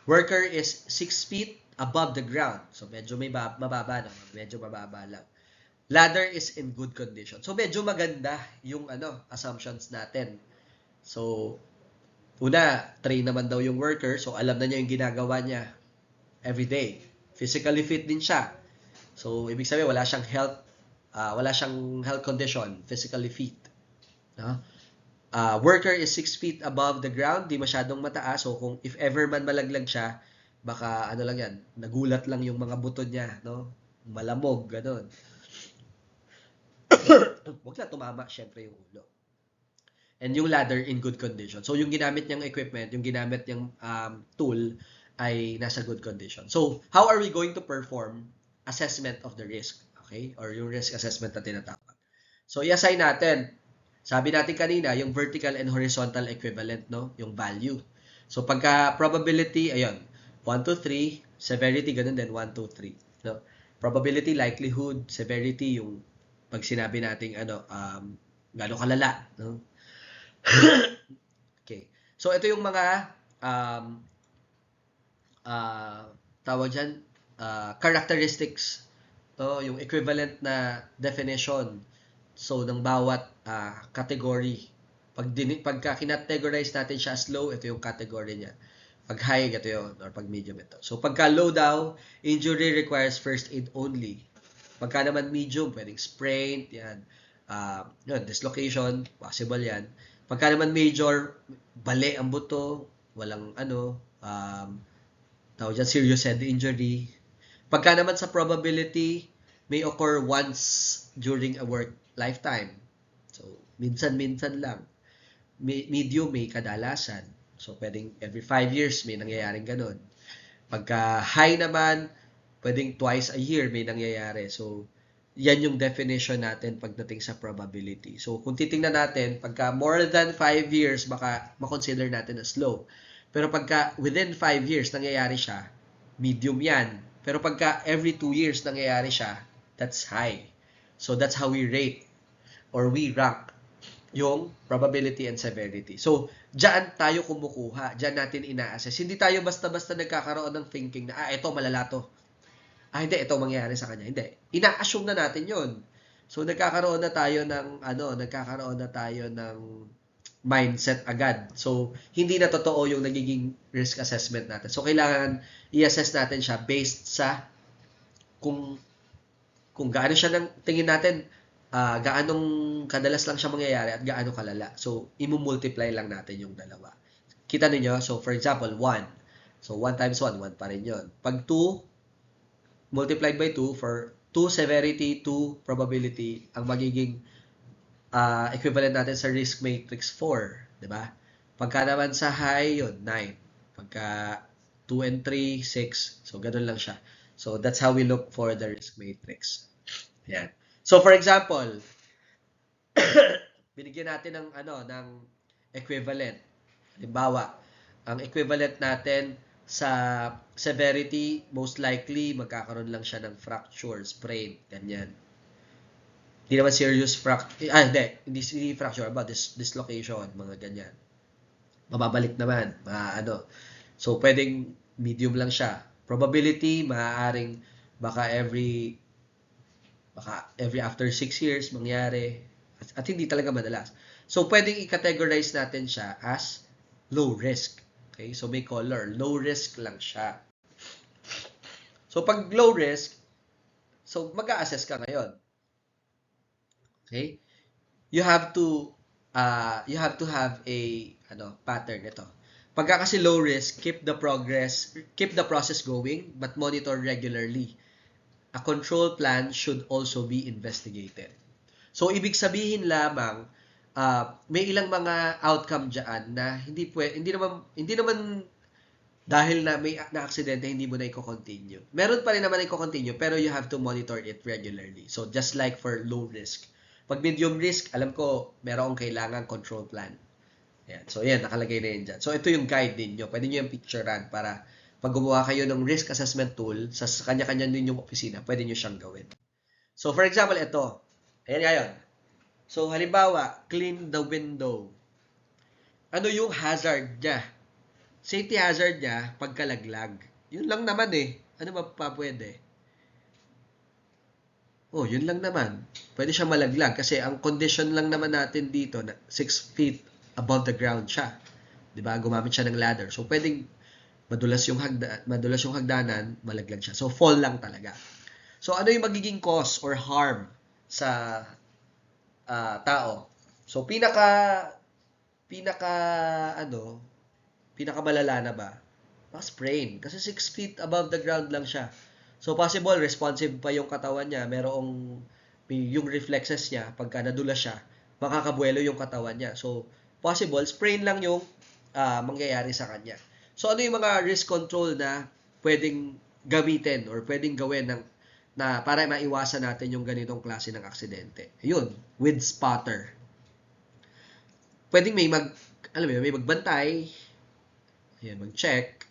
Worker is 6 feet above the ground. So, medyo mababa, no? Medyo mababa lang. Ladder is in good condition. So, medyo maganda yung assumptions natin. So, una, train naman daw yung worker. So, alam na niya yung ginagawa niya every day. Physically fit din siya. So, ibig sabihin, wala siyang health condition. Physically fit. No? Worker is 6 feet above the ground. Di masyadong mataas. So, kung if ever man malaglag siya, baka lang yan, nagulat lang yung mga buto niya. No? Malamog, ganun. Huwag na tumama, syempre, yung ulo. And yung ladder in good condition. So, yung ginamit niyang equipment, yung ginamit niyang tool, ay nasa good condition. So, how are we going to perform assessment of the risk? Okay? Or yung risk assessment na tinatawag. So, i-assign natin. Sabi natin kanina, yung vertical and horizontal equivalent, no? Yung value. So, pagka probability, ayun, 1, 2, 3, severity, ganun din, 1, 2, 3. No? Probability, likelihood, severity, yung pag sinabi natin, gano'ng kalala, no? Okay. So, ito yung mga um, tawag dyan, characteristics, no? Yung equivalent na definition. So, ng bawat category. Pagka kinategorize natin siya as low, ito yung category niya. Pag high, ito yun. Or pag medium, ito. So, pagka low daw, injury requires first aid only. Pagka naman medium, pwedeng sprain, yan. Yun, dislocation, possible yan. Pagka naman major, bali ang buto, walang tawag dyan, serious head injury. Pagka naman sa probability, may occur once during a work lifetime. So, minsan-minsan lang. Medium, may kadalasan. So, pwedeng every 5 years may nangyayaring ganun. Pagka high naman, pwedeng twice a year may nangyayari. So, yan yung definition natin pagdating sa probability. So, kung titingnan natin, pagka more than 5 years, baka makonsider natin as low. Pero pagka within 5 years nangyayari siya, medium yan. Pero pagka every 2 years nangyayari siya, that's high. So, that's how we rate or we rank yung probability and severity. So, diyan tayo kumukuha. Diyan natin ina-assess. Hindi tayo basta-basta nagkakaroon ng thinking na, ito malala to. Hindi, ito mangyayari sa kanya. Hindi. Ina-assume na natin yon. So, nagkakaroon na tayo ng mindset agad. So, hindi na totoo yung nagiging risk assessment natin. So, kailangan i-assess natin siya based sa kung gaano siya ng tingin natin, gaanong kadalas lang siya mangyayari at gaano kalala. So, i-multiply lang natin yung dalawa. Kita niyo? So, for example, 1. So, 1 times 1, 1 pa rin yun. Pag 2, multiplied by 2, for 2 severity, 2 probability, ang magiging equivalent natin sa risk matrix 4. Diba? Pagka naman sa high, yun, 9. Pagka 2 and 3, 6. So, ganun lang siya. So, that's how we look for the risk matrix. Yan. So, for example, binigyan natin ng equivalent. Halimbawa, ang equivalent natin sa severity, most likely, magkakaroon lang siya ng fracture, sprain, ganyan. Hindi naman serious fracture. Hindi fracture, about dislocation, mga ganyan. Mababalik naman, So, pwedeng medium lang siya. Probability, maaaring baka every after 6 years mangyari at hindi talaga madalas. So, pwedeng i-categorize natin siya as low risk. Okay? So, may color. Low risk lang siya. So, pag low risk, so mag-a-assess ka ngayon. Okay? You have to have a pattern ito. Pagka kasi low risk, keep the process going but monitor regularly. A control plan should also be investigated. So, ibig sabihin lamang, may ilang mga outcome dyan na hindi naman dahil na may na-aksidente, hindi mo na i-continue. Meron pa rin naman i-continue, pero you have to monitor it regularly. So, just like for low risk. Pag medium risk, alam ko, meron kailangan control plan. Yan. So, yan, nakalagay na yun dyan. So, ito yung guide ninyo. Pwede nyo yung picturean para pag gumawa kayo ng risk assessment tool sa kanya-kanya ninyong opisina, pwede nyo siyang gawin. So, for example, ito. Ayan ngayon. So, halimbawa, clean the window. Ano yung hazard niya? Safety hazard niya, pagkalaglag. Yun lang naman eh. Ano ba pa pwede? Yun lang naman. Pwede siya malaglag kasi ang condition lang naman natin dito na 6 feet above the ground siya. 'Di ba? Gumamit siya ng ladder. So, pwedeng madulas yung hagdanan, malaglag siya. So, fall lang talaga. So, ano yung magiging cause or harm sa tao? So, pinakamalala na ba? Sprain. Kasi 6 feet above the ground lang siya. So, possible, responsive pa yung katawan niya. Yung reflexes niya, pagka nadulas siya, makakabuelo yung katawan niya. So, possible, sprain lang yung mangyayari sa kanya. So, ano yung mga risk control na pwedeng gamitin or pwedeng gawin na para maiwasan natin yung ganitong klase ng aksidente? Yun, with spotter. Pwedeng may magbantay, ayan, mag-check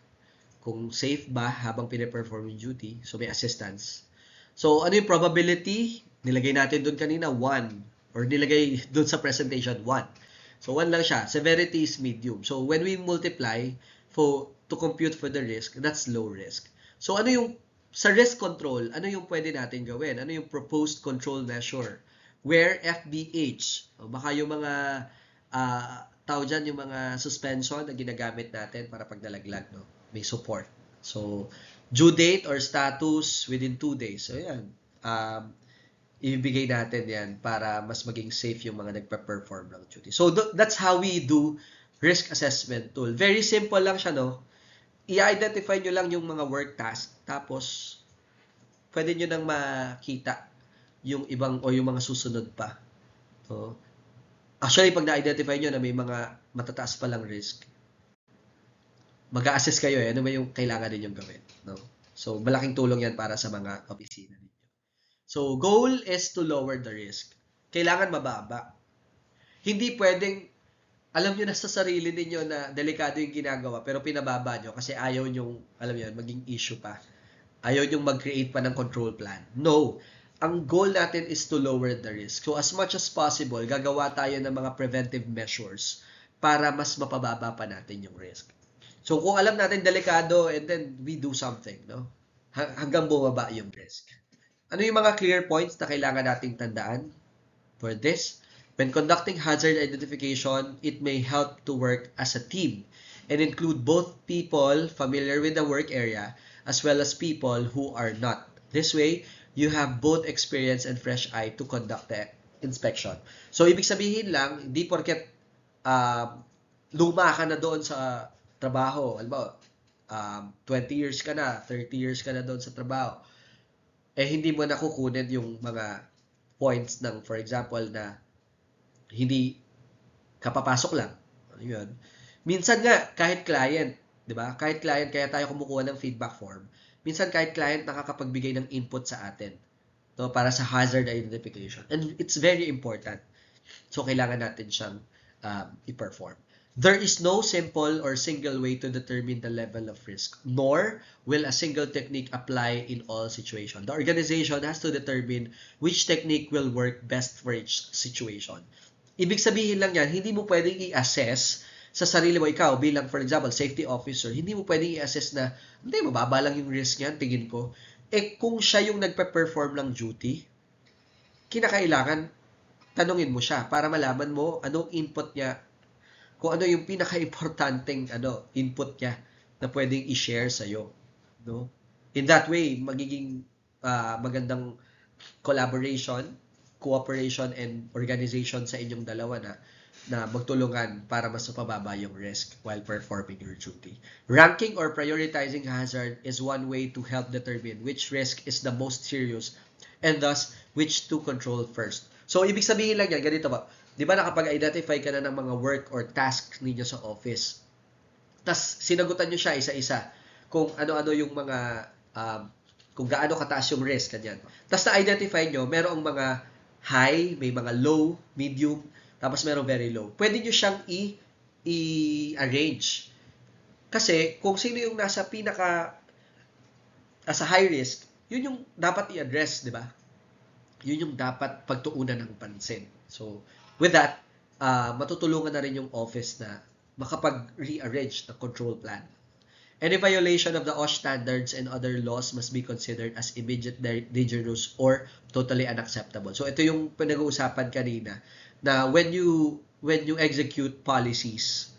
kung safe ba habang pine-perform yung duty. So, may assistance. So, ano yung probability? Nilagay natin doon kanina, 1. Or nilagay doon sa presentation, 1. So, 1 lang siya. Severity is medium. So, when we multiply, to compute for the risk, that's low risk. So ano yung sa risk control, ano yung pwede natin gawin? Ano yung proposed control measure? Where FBH, o baka yung mga tawag dyan, yung mga suspension na ginagamit natin para pag nalaglag, no? May support. So, due date or status within 2 days. So, yan. Ibibigay natin yan para mas maging safe yung mga nagpa-perform ng duty. So, that's how we do risk assessment tool. Very simple lang siya, no? I-identify nyo lang yung mga work task, tapos pwede nyo nang makita yung ibang o yung mga susunod pa. So, actually, pag na-identify nyo na may mga matataas pa lang risk, mag-a-assess kayo ano ba yung kailangan ninyong gawin. No? So, malaking tulong yan para sa mga opisina ninyo. So, goal is to lower the risk. Kailangan mababa. Hindi pwedeng, alam nyo na sa sarili ninyo na delikado yung ginagawa, pero pinababa nyo kasi ayaw nyong, alam nyo, maging issue pa. Ayaw nyong mag-create pa ng control plan. No. Ang goal natin is to lower the risk. So, as much as possible, gagawa tayo ng mga preventive measures para mas mapababa pa natin yung risk. So, kung alam natin delikado, and then we do something, no? Hanggang bumaba yung risk. Ano yung mga clear points na kailangan nating tandaan for this? When conducting hazard identification, it may help to work as a team and include both people familiar with the work area as well as people who are not. This way, you have both experience and fresh eye to conduct the inspection. So, ibig sabihin lang, hindi porket luma ka na doon sa trabaho, alam mo, 20 years ka na, 30 years ka na doon sa trabaho, hindi mo nakukunin yung mga points ng, for example, na hindi kapapasok lang. Yun. Minsan nga, kahit client, di ba? Kahit client, kaya tayo kumukuha ng feedback form. Minsan kahit client nakakapagbigay ng input sa atin, no, para sa hazard identification. And it's very important. So, kailangan natin siyang i-perform. There is no simple or single way to determine the level of risk, nor will a single technique apply in all situations. The organization has to determine which technique will work best for each situation. Ibig sabihin lang yan, hindi mo pwedeng i-assess sa sarili mo, ikaw bilang, for example, safety officer, hindi mo pwedeng i-assess na, hindi, mababa lang yung risk niyan, tingin ko. Kung siya yung nagpe-perform ng duty, kinakailangan, tanungin mo siya para malaman mo anong input niya, kung ano yung pinaka-importanting input niya na pwedeng i-share sa'yo. No? In that way, magiging magandang collaboration, cooperation, and organization sa inyong dalawa na magtulungan para mas mapababa yung risk while performing your duty. Ranking or prioritizing hazard is one way to help determine which risk is the most serious and thus which to control first. So, ibig sabihin lang yan, ganito ba? Di ba nakapag-identify ka na ng mga work or tasks ninyo sa office? Tapos, sinagutan nyo siya isa-isa kung ano-ano yung mga, kung gaano kataas yung risk, kanyan. Tapos, na-identify nyo, merong mga high, may mga low, medium, tapos merong very low. Pwede nyo siyang i-arrange. Kasi, kung sino yung nasa sa high risk, yun yung dapat i-address, di ba? Yun yung dapat pagtuunan ng pansin. So, with that, matutulungan na rin yung office na makapag-rearrange ng control plan. Any violation of the OSH standards and other laws must be considered as immediate dangerous or totally unacceptable. So, ito yung pinag-uusapan kanina na when you execute policies,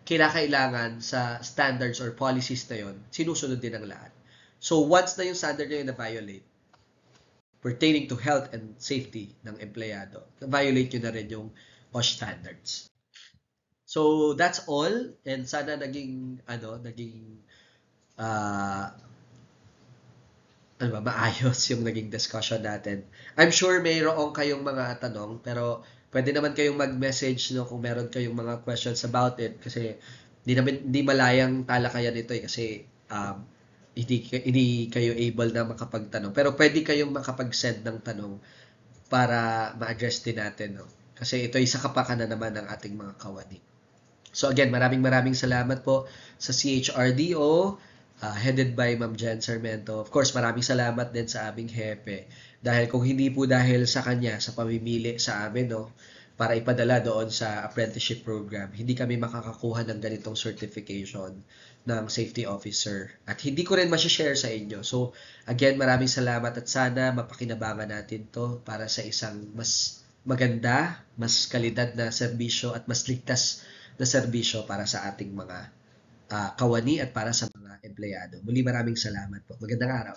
kailangan sa standards or policies na yun, sinusunod din ang lahat. So, once na yung standard na yun na-violate, pertaining to health and safety ng empleyado, na-violate nyo na rin yung OSH standards. So, that's all. And sana naging maayos yung naging discussion natin. I'm sure mayroong kayong mga tanong, pero pwede naman kayong mag-message kung meron kayong mga questions about it kasi hindi malayang talakayan ito kasi hindi kayo able na makapagtanong. Pero pwede kayong makapag-send ng tanong para ma-address din natin. Kasi ito isa kapakanan naman ng ating mga kawani. So again, maraming salamat po sa CHRDO, headed by Ma'am Jen Sarmiento. Of course, maraming salamat din sa aming hepe. Dahil kung hindi po dahil sa kanya, sa pamimili sa amin, para ipadala doon sa apprenticeship program, hindi kami makakakuha ng ganitong certification ng safety officer. At hindi ko rin share sa inyo. So, again, maraming salamat at sana mapakinabangan natin to para sa isang mas maganda, mas kalidad na serbisyo at mas ligtas na serbisyo para sa ating mga kawani at para sa mga empleyado. Muli maraming salamat po. Magandang araw.